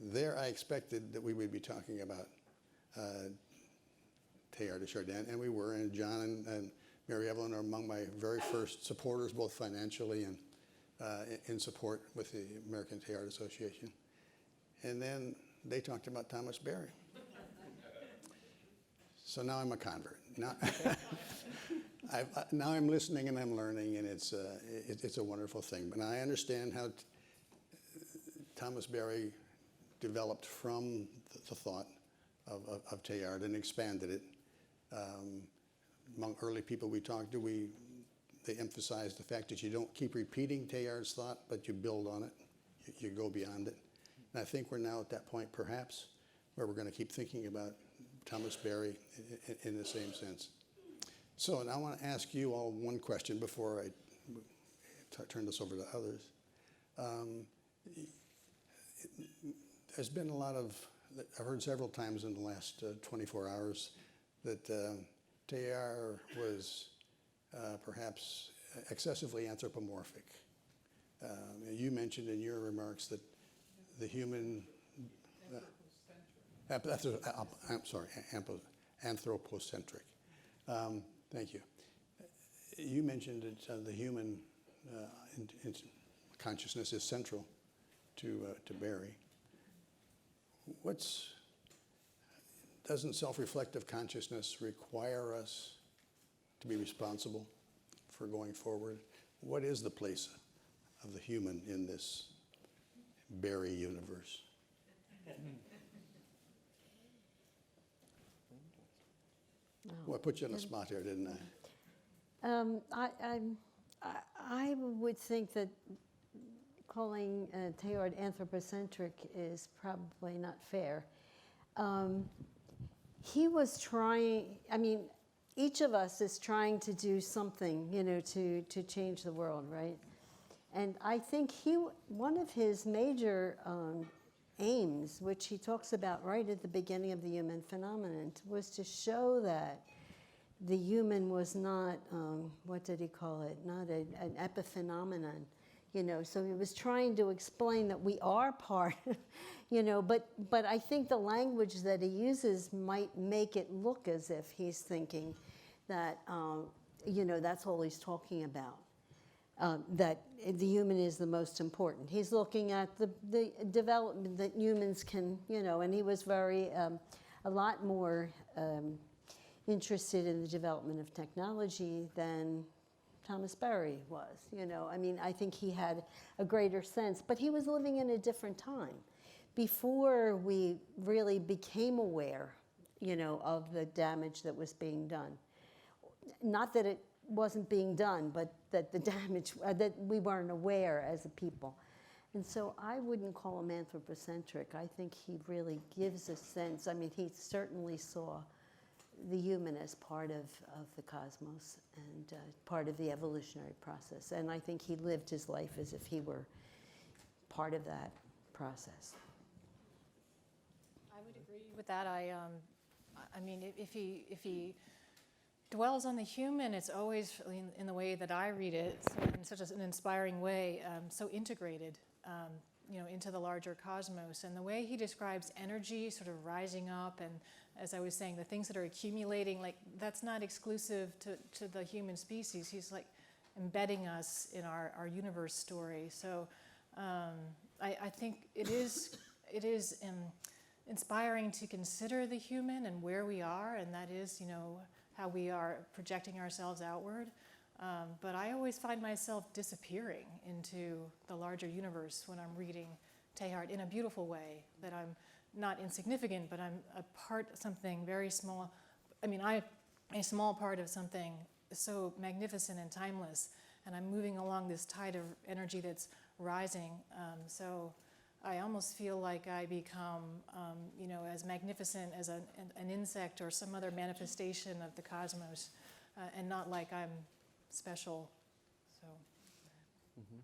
there I expected that we would be talking about Teilhard de Chardin. And we were. And John and Mary Evelyn are among my very first supporters, both financially and in support with the American Teilhard Association. And then they talked about Thomas Berry. So now I'm a convert. Now I'm listening and I'm learning, and it's a wonderful thing. But I understand how Thomas Berry developed from the thought of Teilhard and expanded it. Among early people we talked to, they emphasized the fact that you don't keep repeating Teilhard's thought, but you build on it. You go beyond it. And I think we're now at that point, perhaps, where we're going to keep thinking about Thomas Berry in the same sense. So now I want to ask you all one question before I turn this over to others. There's been a lot of, I've heard several times in the last 24 hours that Teilhard was perhaps excessively anthropomorphic. You mentioned in your remarks that the human, I'm sorry, anthropocentric. Thank you. You mentioned that the human consciousness is central to Berry. Doesn't self-reflective consciousness require us to be responsible for going forward? What is the place of the human in this Berry universe? Well, I put you on the spot here, didn't I? I would think that calling Teilhard anthropocentric is probably not fair. He was trying, I mean, each of us is trying to do something, to change the world, right? And I think one of his major aims, which he talks about right at the beginning of the human phenomenon, was to show that the human was not, what did he call it? Not an epiphenomenon, So he was trying to explain that we are part, But I think the language that he uses might make it look as if he's thinking that, that's all he's talking about. That the human is the most important. He's looking at the development that humans can, and he was a lot more interested in the development of technology than Thomas Berry was, I think he had a greater sense, but he was living in a different time. Before we really became aware, of the damage that was being done. Not that it wasn't being done, but that the damage, that we weren't aware as a people. And so I wouldn't call him anthropocentric. I think he really gives a sense, he certainly saw the human as part of the cosmos and part of the evolutionary process. And I think he lived his life as if he were part of that process. I would agree with that. If he dwells on the human, it's always, in the way that I read it, in such an inspiring way, so integrated, into the larger cosmos. And the way he describes energy sort of rising up, and as I was saying, the things that are accumulating, that's not exclusive to the human species. He's embedding us in our universe story. So I think it is inspiring to consider the human and where we are, and that is, how we are projecting ourselves outward. But I always find myself disappearing into the larger universe when I'm reading Teilhard in a beautiful way, that I'm not insignificant, but I'm a part of something very small. I'm a small part of something so magnificent and timeless, and I'm moving along this tide of energy that's rising. So I almost feel like I become, as magnificent as an insect or some other manifestation of the cosmos, and not like I'm special. So. Mm-hmm.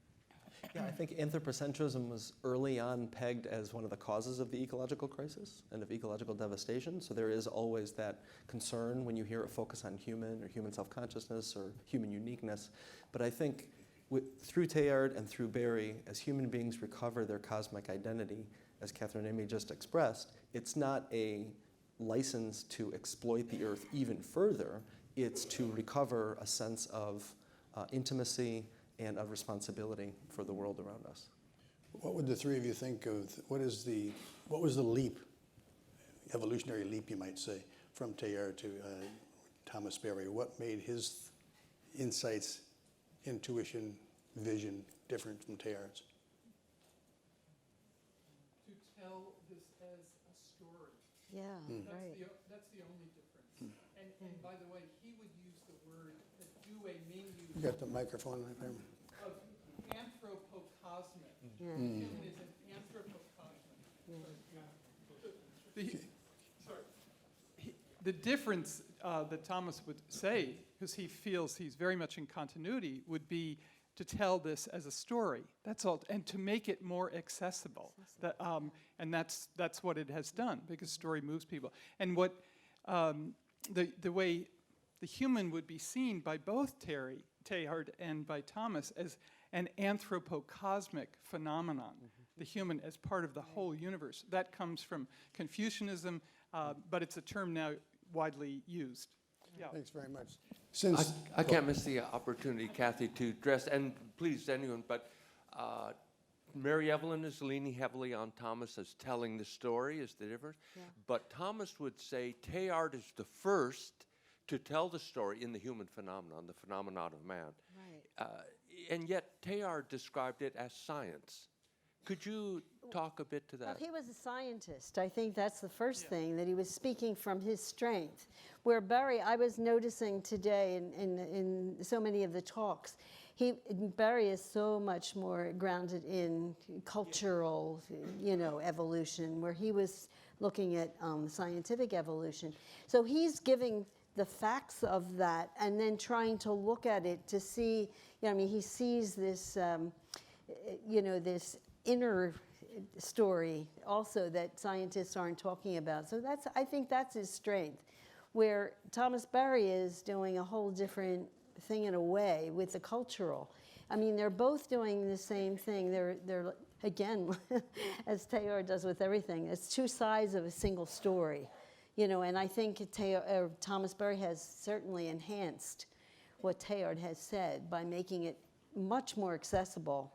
Yeah, I think anthropocentrism was early on pegged as one of the causes of the ecological crisis and of ecological devastation. So there is always that concern when you hear a focus on human or human self-consciousness or human uniqueness. But I think through Teilhard and through Berry, as human beings recover their cosmic identity, as Catherine Amy just expressed, it's not a license to exploit the earth even further. It's to recover a sense of intimacy and of responsibility for the world around us. What would the three of you think of, what was the leap, evolutionary leap you might say, from Teilhard to Thomas Berry? What made his insights, intuition, vision different from Teilhard's? To tell this as a story. Yeah, right. That's the only difference. And by the way, he would use the word You got the microphone right there? of anthropocosmic. Yeah. The human is an anthropocosmic. The difference that Thomas would say, because he feels he's very much in continuity, would be to tell this as a story. That's all, and to make it more accessible. And that's what it has done, because story moves people. And what the way the human would be seen by both Teilhard and by Thomas as an anthropocosmic phenomenon, the human as part of the whole universe. That comes from Confucianism, but it's a term now widely used. Yeah. Thanks very much. I can't miss the opportunity, Kathy, to address, and please anyone, but Mary Evelyn is leaning heavily on Thomas as telling the story is the difference. Yeah. But Thomas would say Teilhard is the first to tell the story in the human phenomenon, the phenomenon of man. Right. And yet Teilhard described it as science. Could you talk a bit to Well, that? he was a scientist. I think that's the first thing, that he was speaking from his strength. Where Barry, I was noticing today in so many of the talks, Barry is so much more grounded in cultural, evolution, where he was looking at scientific evolution. So he's giving the facts of that and then trying to look at it to see, he sees this, this inner story also that scientists aren't talking about. So I think that's his strength, where Thomas Barry is doing a whole different thing in a way with the cultural. I mean, they're both doing the same thing. They're again, as Teilhard does with everything, it's two sides of a single story, and I think Thomas Barry has certainly enhanced what Teilhard has said by making it much more accessible.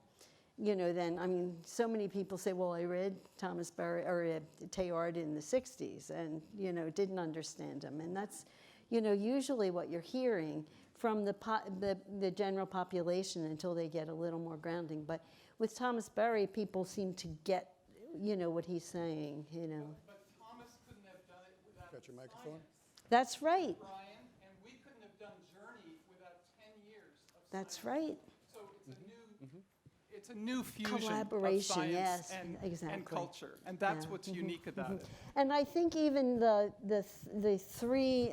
So many people say, well, I read Thomas Barry or Teilhard in the 60s and, didn't understand him. And that's, usually what you're hearing from the general population until they get a little more grounding. But with Thomas Barry, people seem to get, what he's saying, But Thomas couldn't have done it without Got your microphone? science, That's right. Brian, and we couldn't have done Journey without 10 years of That's science. right. So it's a new fusion of Collaboration, science yes, and exactly. culture, and that's Yeah. what's unique about it. And I think even the three,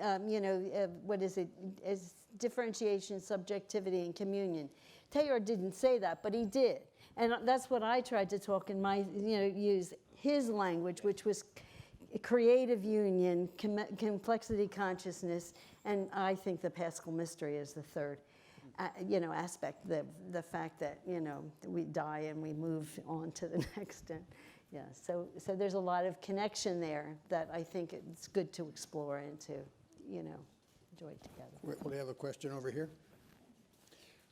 what is it, is differentiation, subjectivity, and communion. Teilhard didn't say that, but he did. And that's what I tried to talk in my, use his language, which was creative union, complexity consciousness, and I think the Paschal mystery is the third. Aspect, the fact that, we die and we move on to the next. And, so there's a lot of connection there that I think it's good to explore and to, enjoy together. We have a question over here.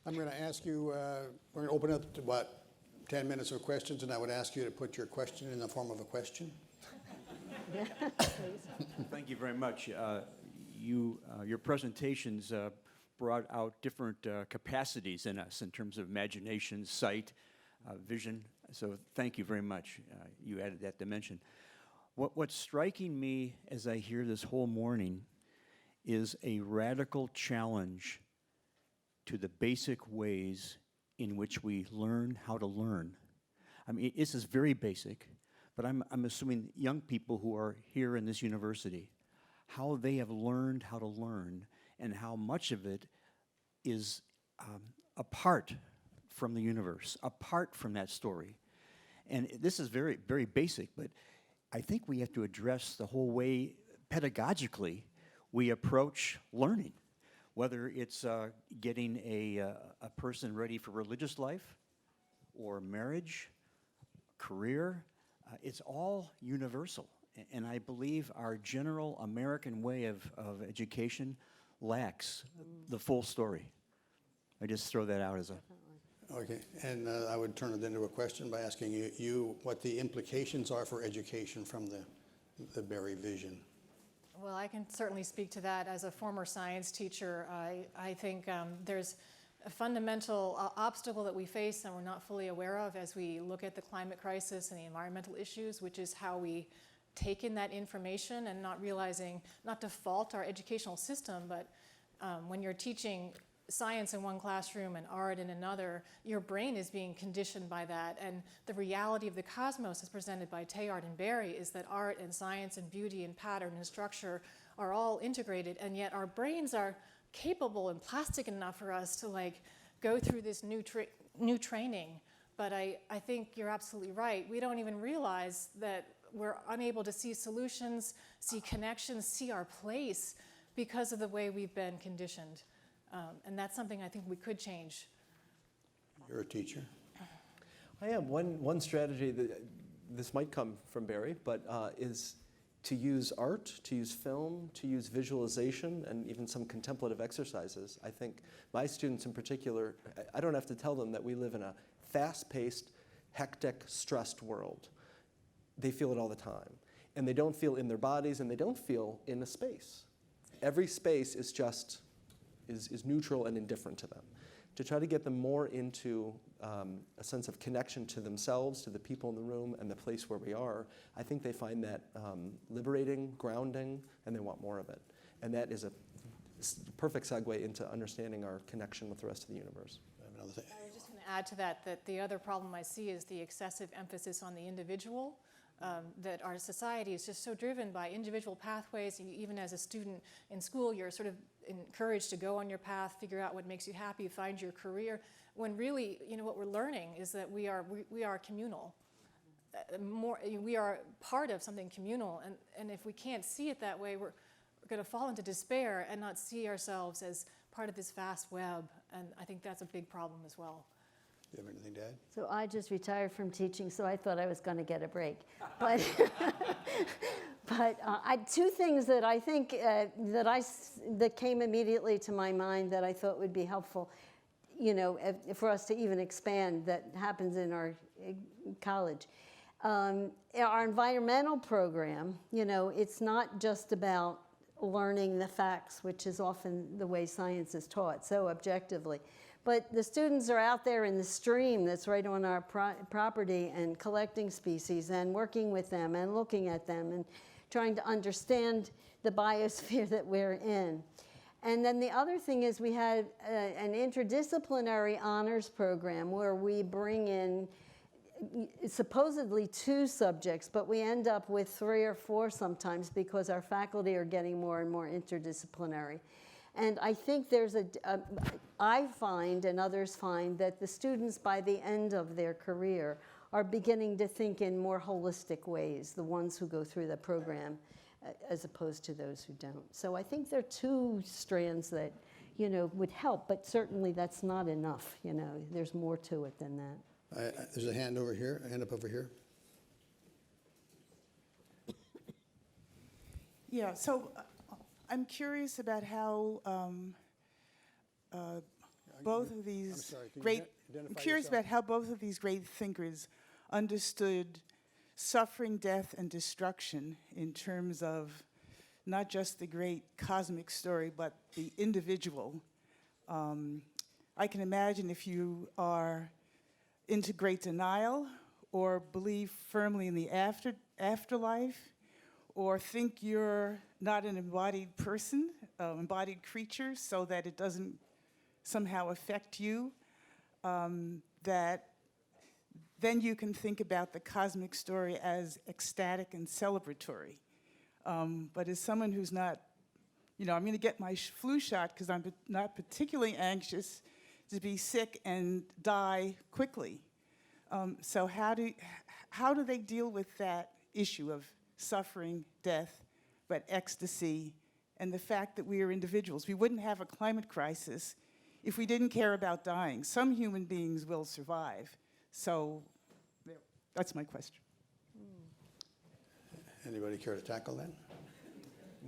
I'm going to ask you, we're going to open up to about 10 minutes of questions, and I would ask you to put your question in the form of a question. Thank you very much. Your presentations brought out different capacities in us in terms of imagination, sight, vision. So thank you very much. You added that dimension. What's striking me as I hear this whole morning is a radical challenge to the basic ways in which we learn how to learn. I mean, this is very basic, but I'm assuming young people who are here in this university, how they have learned how to learn and how much of it is apart from the universe, apart from that story. And this is very, very basic, but I think we have to address the whole way pedagogically we approach learning, whether it's getting a person ready for religious life or marriage, career. It's all universal. And I believe our general American way of education lacks the full story. I just throw that out as a... Okay, and I would turn it into a question by asking you what the implications are for education from the Barry vision. Well, I can certainly speak to that as a former science teacher. I think there's a fundamental obstacle that we face and we're not fully aware of as we look at the climate crisis and the environmental issues, which is how we take in that information and not realizing, not to fault our educational system, but when you're teaching science in one classroom and art in another, your brain is being conditioned by that. And the reality of the cosmos as presented by Teilhard and Barry is that art and science and beauty and pattern and structure are all integrated, and yet our brains are capable and plastic enough for us to go through this new training. But I think you're absolutely right. We don't even realize that we're unable to see solutions, see connections, see our place because of the way we've been conditioned. And that's something I think we could change. You're a teacher. I am. One strategy that this might come from Barry, but is to use art, to use film, to use visualization, and even some contemplative exercises. I think my students in particular, I don't have to tell them that we live in a fast-paced, hectic, stressed world. They feel it all the time. And they don't feel in their bodies, and they don't feel in a space. Every space is just is neutral and indifferent to them. to try to get them more into a sense of connection to themselves, to the people in the room, and the place where we are, I think they find that liberating, grounding, and they want more of it. And that is a perfect segue into understanding our connection with the rest of the universe. I have another thing. I was just going to add to that the other problem I see is the excessive emphasis on the individual. That our society is just so driven by individual pathways. Even as a student in school, you're sort of encouraged to go on your path, figure out what makes you happy, find your career. When really, what we're learning is that we are communal. We are part of something communal, and if we can't see it that way, we're going to fall into despair and not see ourselves as part of this vast web. And I think that's a big problem as well. Do you have anything to add? So I just retired from teaching, so I thought I was going to get a break. But, two things that I think that came immediately to my mind that I thought would be helpful, for us to even expand that happens in our college. Our environmental program, it's not just about learning the facts, which is often the way science is taught, so objectively. But the students are out there in the stream that's right on our property and collecting species and working with them and looking at them and trying to understand the biosphere that we're in. And then the other thing is we had an interdisciplinary honors program where we bring in supposedly 2 subjects, but we end up with 3 or 4 sometimes because our faculty are getting more and more interdisciplinary. And I think I find and others find that the students by the end of their career are beginning to think in more holistic ways, the ones who go through the program, as opposed to those who don't. So I think there are 2 strands that, would help, but certainly that's not enough, There's more to it than that. There's a hand over here, a hand up over here. Yeah, so I'm curious about how both of these I'm sorry, can you great. identify I'm curious yourself? about how both of these great thinkers understood suffering, death, and destruction in terms of not just the great cosmic story, but the individual. I can imagine if you are into great denial, or believe firmly in the afterlife, or think you're not an embodied person, embodied creature, so that it doesn't somehow affect you, that then you can think about the cosmic story as ecstatic and celebratory. But as someone who's not, I'm going to get my flu shot because I'm not particularly anxious to be sick and die quickly. So how do they deal with that issue of suffering, death, but ecstasy, and the fact that we are individuals? We wouldn't have a climate crisis if we didn't care about dying. Some human beings will survive. So that's my question. Anybody care to tackle that?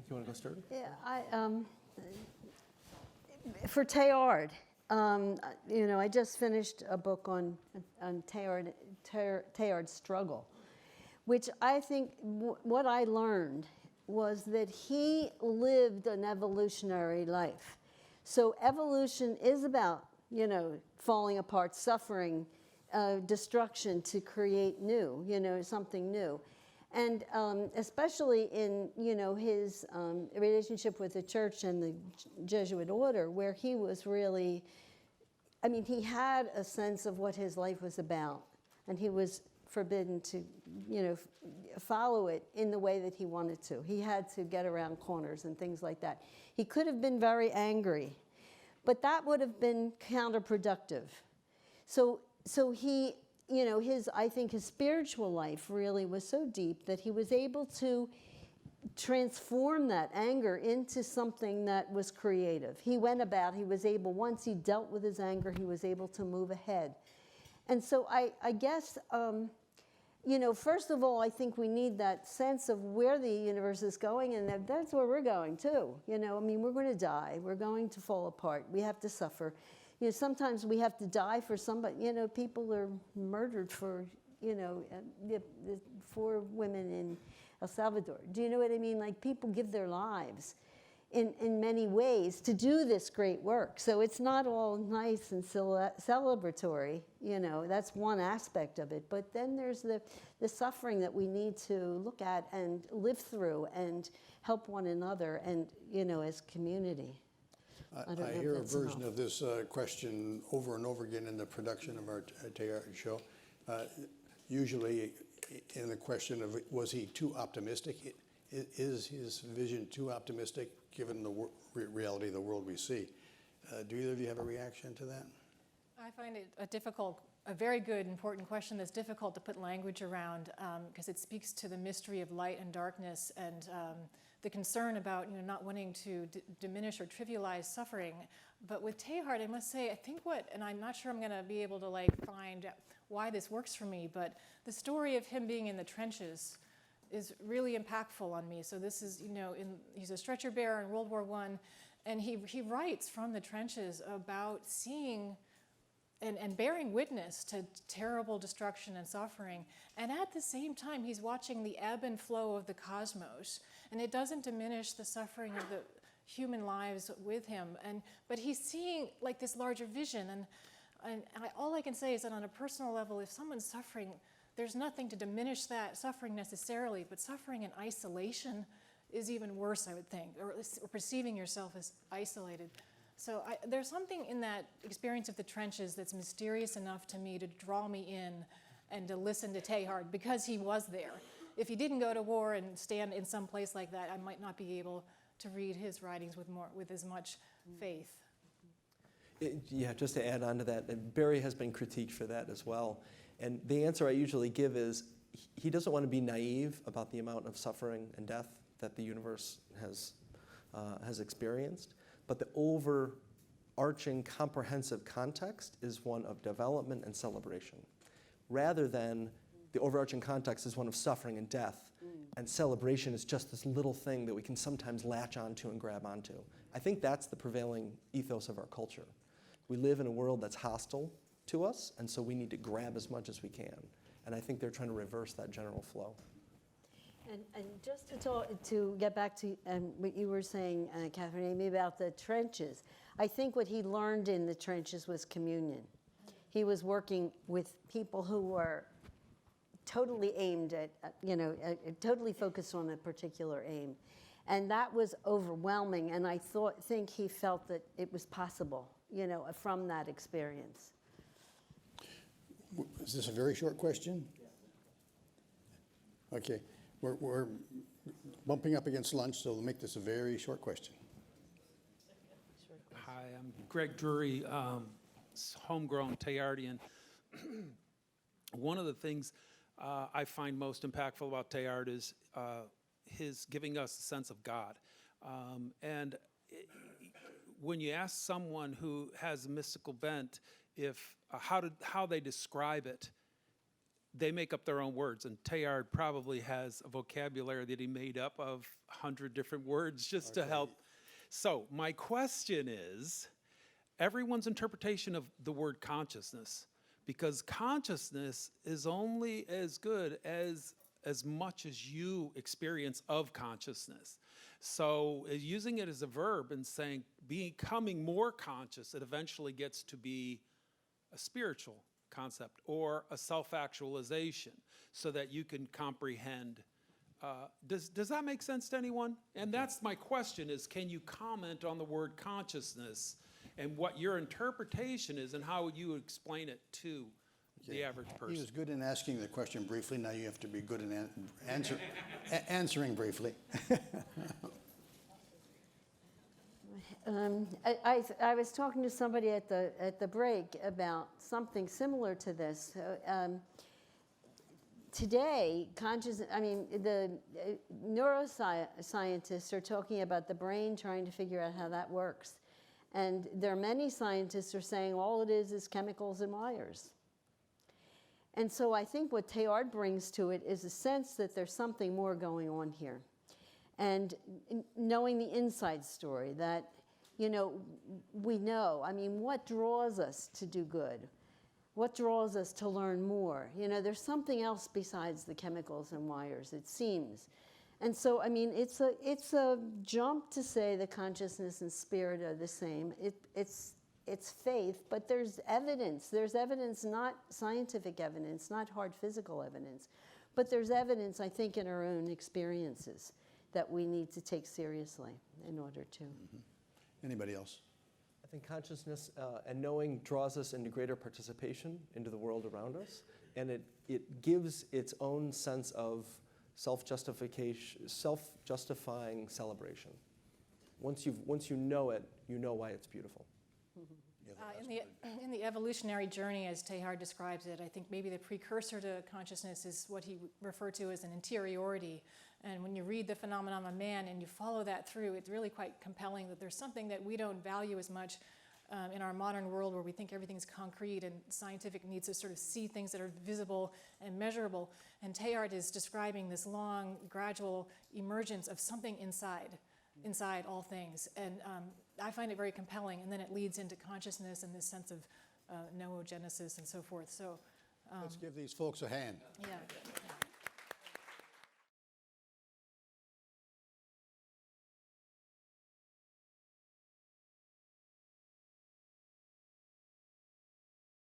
You want to go start? Yeah, for Teilhard, I just finished a book on Teilhard's struggle, which I think what I learned was that he lived an evolutionary life. So evolution is about, falling apart, suffering, destruction to create new, something new. And especially in, his relationship with the church and the Jesuit order, where he was really, he had a sense of what his life was about, and he was forbidden to, follow it in the way that he wanted to. He had to get around corners and things like that. He could have been very angry, but that would have been counterproductive. So he, I think his spiritual life really was so deep that he was able to transform that anger into something that was creative. He was able, once he dealt with his anger, he was able to move ahead. And so I guess, first of all, I think we need that sense of where the universe is going, and that's where we're going too. We're going to die. We're going to fall apart. We have to suffer. Sometimes we have to die for somebody. People are murdered for, the 4 women in El Salvador. Do you know what I mean? Like, people give their lives. in many ways to do this great work. So it's not all nice and celebratory, you know, that's one aspect of it. But then there's the suffering that we need to look at and live through and help one another and, you know, as community. I don't know I if hear a that's version enough. of this question over and over again in the production of our Teilhard show. Usually in the question of, was he too optimistic? Is his vision too optimistic given the reality of the world we see? Do either of you have a reaction to that? I find it a very good, important question that's difficult to put language around because it speaks to the mystery of light and darkness and the concern about not wanting to diminish or trivialize suffering. But with Teilhard, I must say, I think and I'm not sure I'm going to be able to find why this works for me, but the story of him being in the trenches is really impactful on me. So this is, he's a stretcher bearer in World War I, and he writes from the trenches about seeing and bearing witness to terrible destruction and suffering. And at the same time, he's watching the ebb and flow of the cosmos. And it doesn't diminish the suffering of the human lives with him. But he's seeing this larger vision. And all I can say is that on a personal level, if someone's suffering, there's nothing to diminish that suffering necessarily, but suffering in isolation is even worse, I would think, or perceiving yourself as isolated. So there's something in that experience of the trenches that's mysterious enough to me to draw me in and to listen to Teilhard because he was there. If he didn't go to war and stand in some place like that, I might not be able to read his writings with as much faith. Yeah, just to add on to that, and Barry has been critiqued for that as well. And the answer I usually give is he doesn't want to be naive about the amount of suffering and death that the universe has experienced. But the overarching comprehensive context is one of development and celebration, rather than the overarching context is one of suffering and death, and celebration is just this little thing that we can sometimes latch onto and grab onto. I think that's the prevailing ethos of our culture. We live in a world that's hostile to us, and so we need to grab as much as we can. And I think they're trying to reverse that general flow. And just to get back to what you were saying, Catherine Amy, about the trenches, I think what he learned in the trenches was communion. He was working with people who were totally aimed at, totally focused on a particular aim. And that was overwhelming, and I think he felt that it was possible, from that experience. Is this a very short question? Okay. We're bumping up against lunch, so we'll make this a very short question. Hi, I'm Greg Drury, homegrown Teilhardian. One of the things I find most impactful about Teilhard is his giving us a sense of God. When you ask someone who has a mystical bent how they describe it, they make up their own words, and Teilhard probably has a vocabulary that he made up of 100 different words just to help. So my question is, everyone's interpretation of the word consciousness, because consciousness is only as good as much as you experience of consciousness. So using it as a verb and saying becoming more conscious, it eventually gets to be a spiritual concept or a self-actualization so that you can comprehend. Does that make sense to anyone? And that's my question is, can you comment on the word consciousness and what your interpretation is and how you explain it to the average person? He was good in asking the question briefly. Now you have to be good in answering briefly. I was talking to somebody at the break about something similar to this. Today, the neuroscientists are talking about the brain, trying to figure out how that works. And there are many scientists who are saying all it is chemicals and wires. And so I think what Teilhard brings to it is a sense that there's something more going on here. And knowing the inside story that, we know, what draws us to do good? What draws us to learn more? There's something else besides the chemicals and wires, it seems. And so, I mean, it's a jump to say that consciousness and spirit are the same. It's faith, but there's evidence. There's evidence, not scientific evidence, not hard physical evidence, but there's evidence, I think, in our own experiences that we need to take seriously in order to. Anybody else? I think consciousness and knowing draws us into greater participation into the world around us, and it gives its own sense of self-justification, self-justifying celebration. Once you know it, you know why it's beautiful. In the evolutionary journey, as Teilhard describes it, I think maybe the precursor to consciousness is what he referred to as an interiority. And when you read the phenomenon of man and you follow that through, it's really quite compelling that there's something that we don't value as much in our modern world, where we think everything's concrete and scientific needs to sort of see things that are visible and measurable. And Teilhard is describing this long, gradual emergence of something inside all things. And I find it very compelling. And then it leads into consciousness and this sense of noogenesis and so forth. So Let's give these folks a hand. yeah.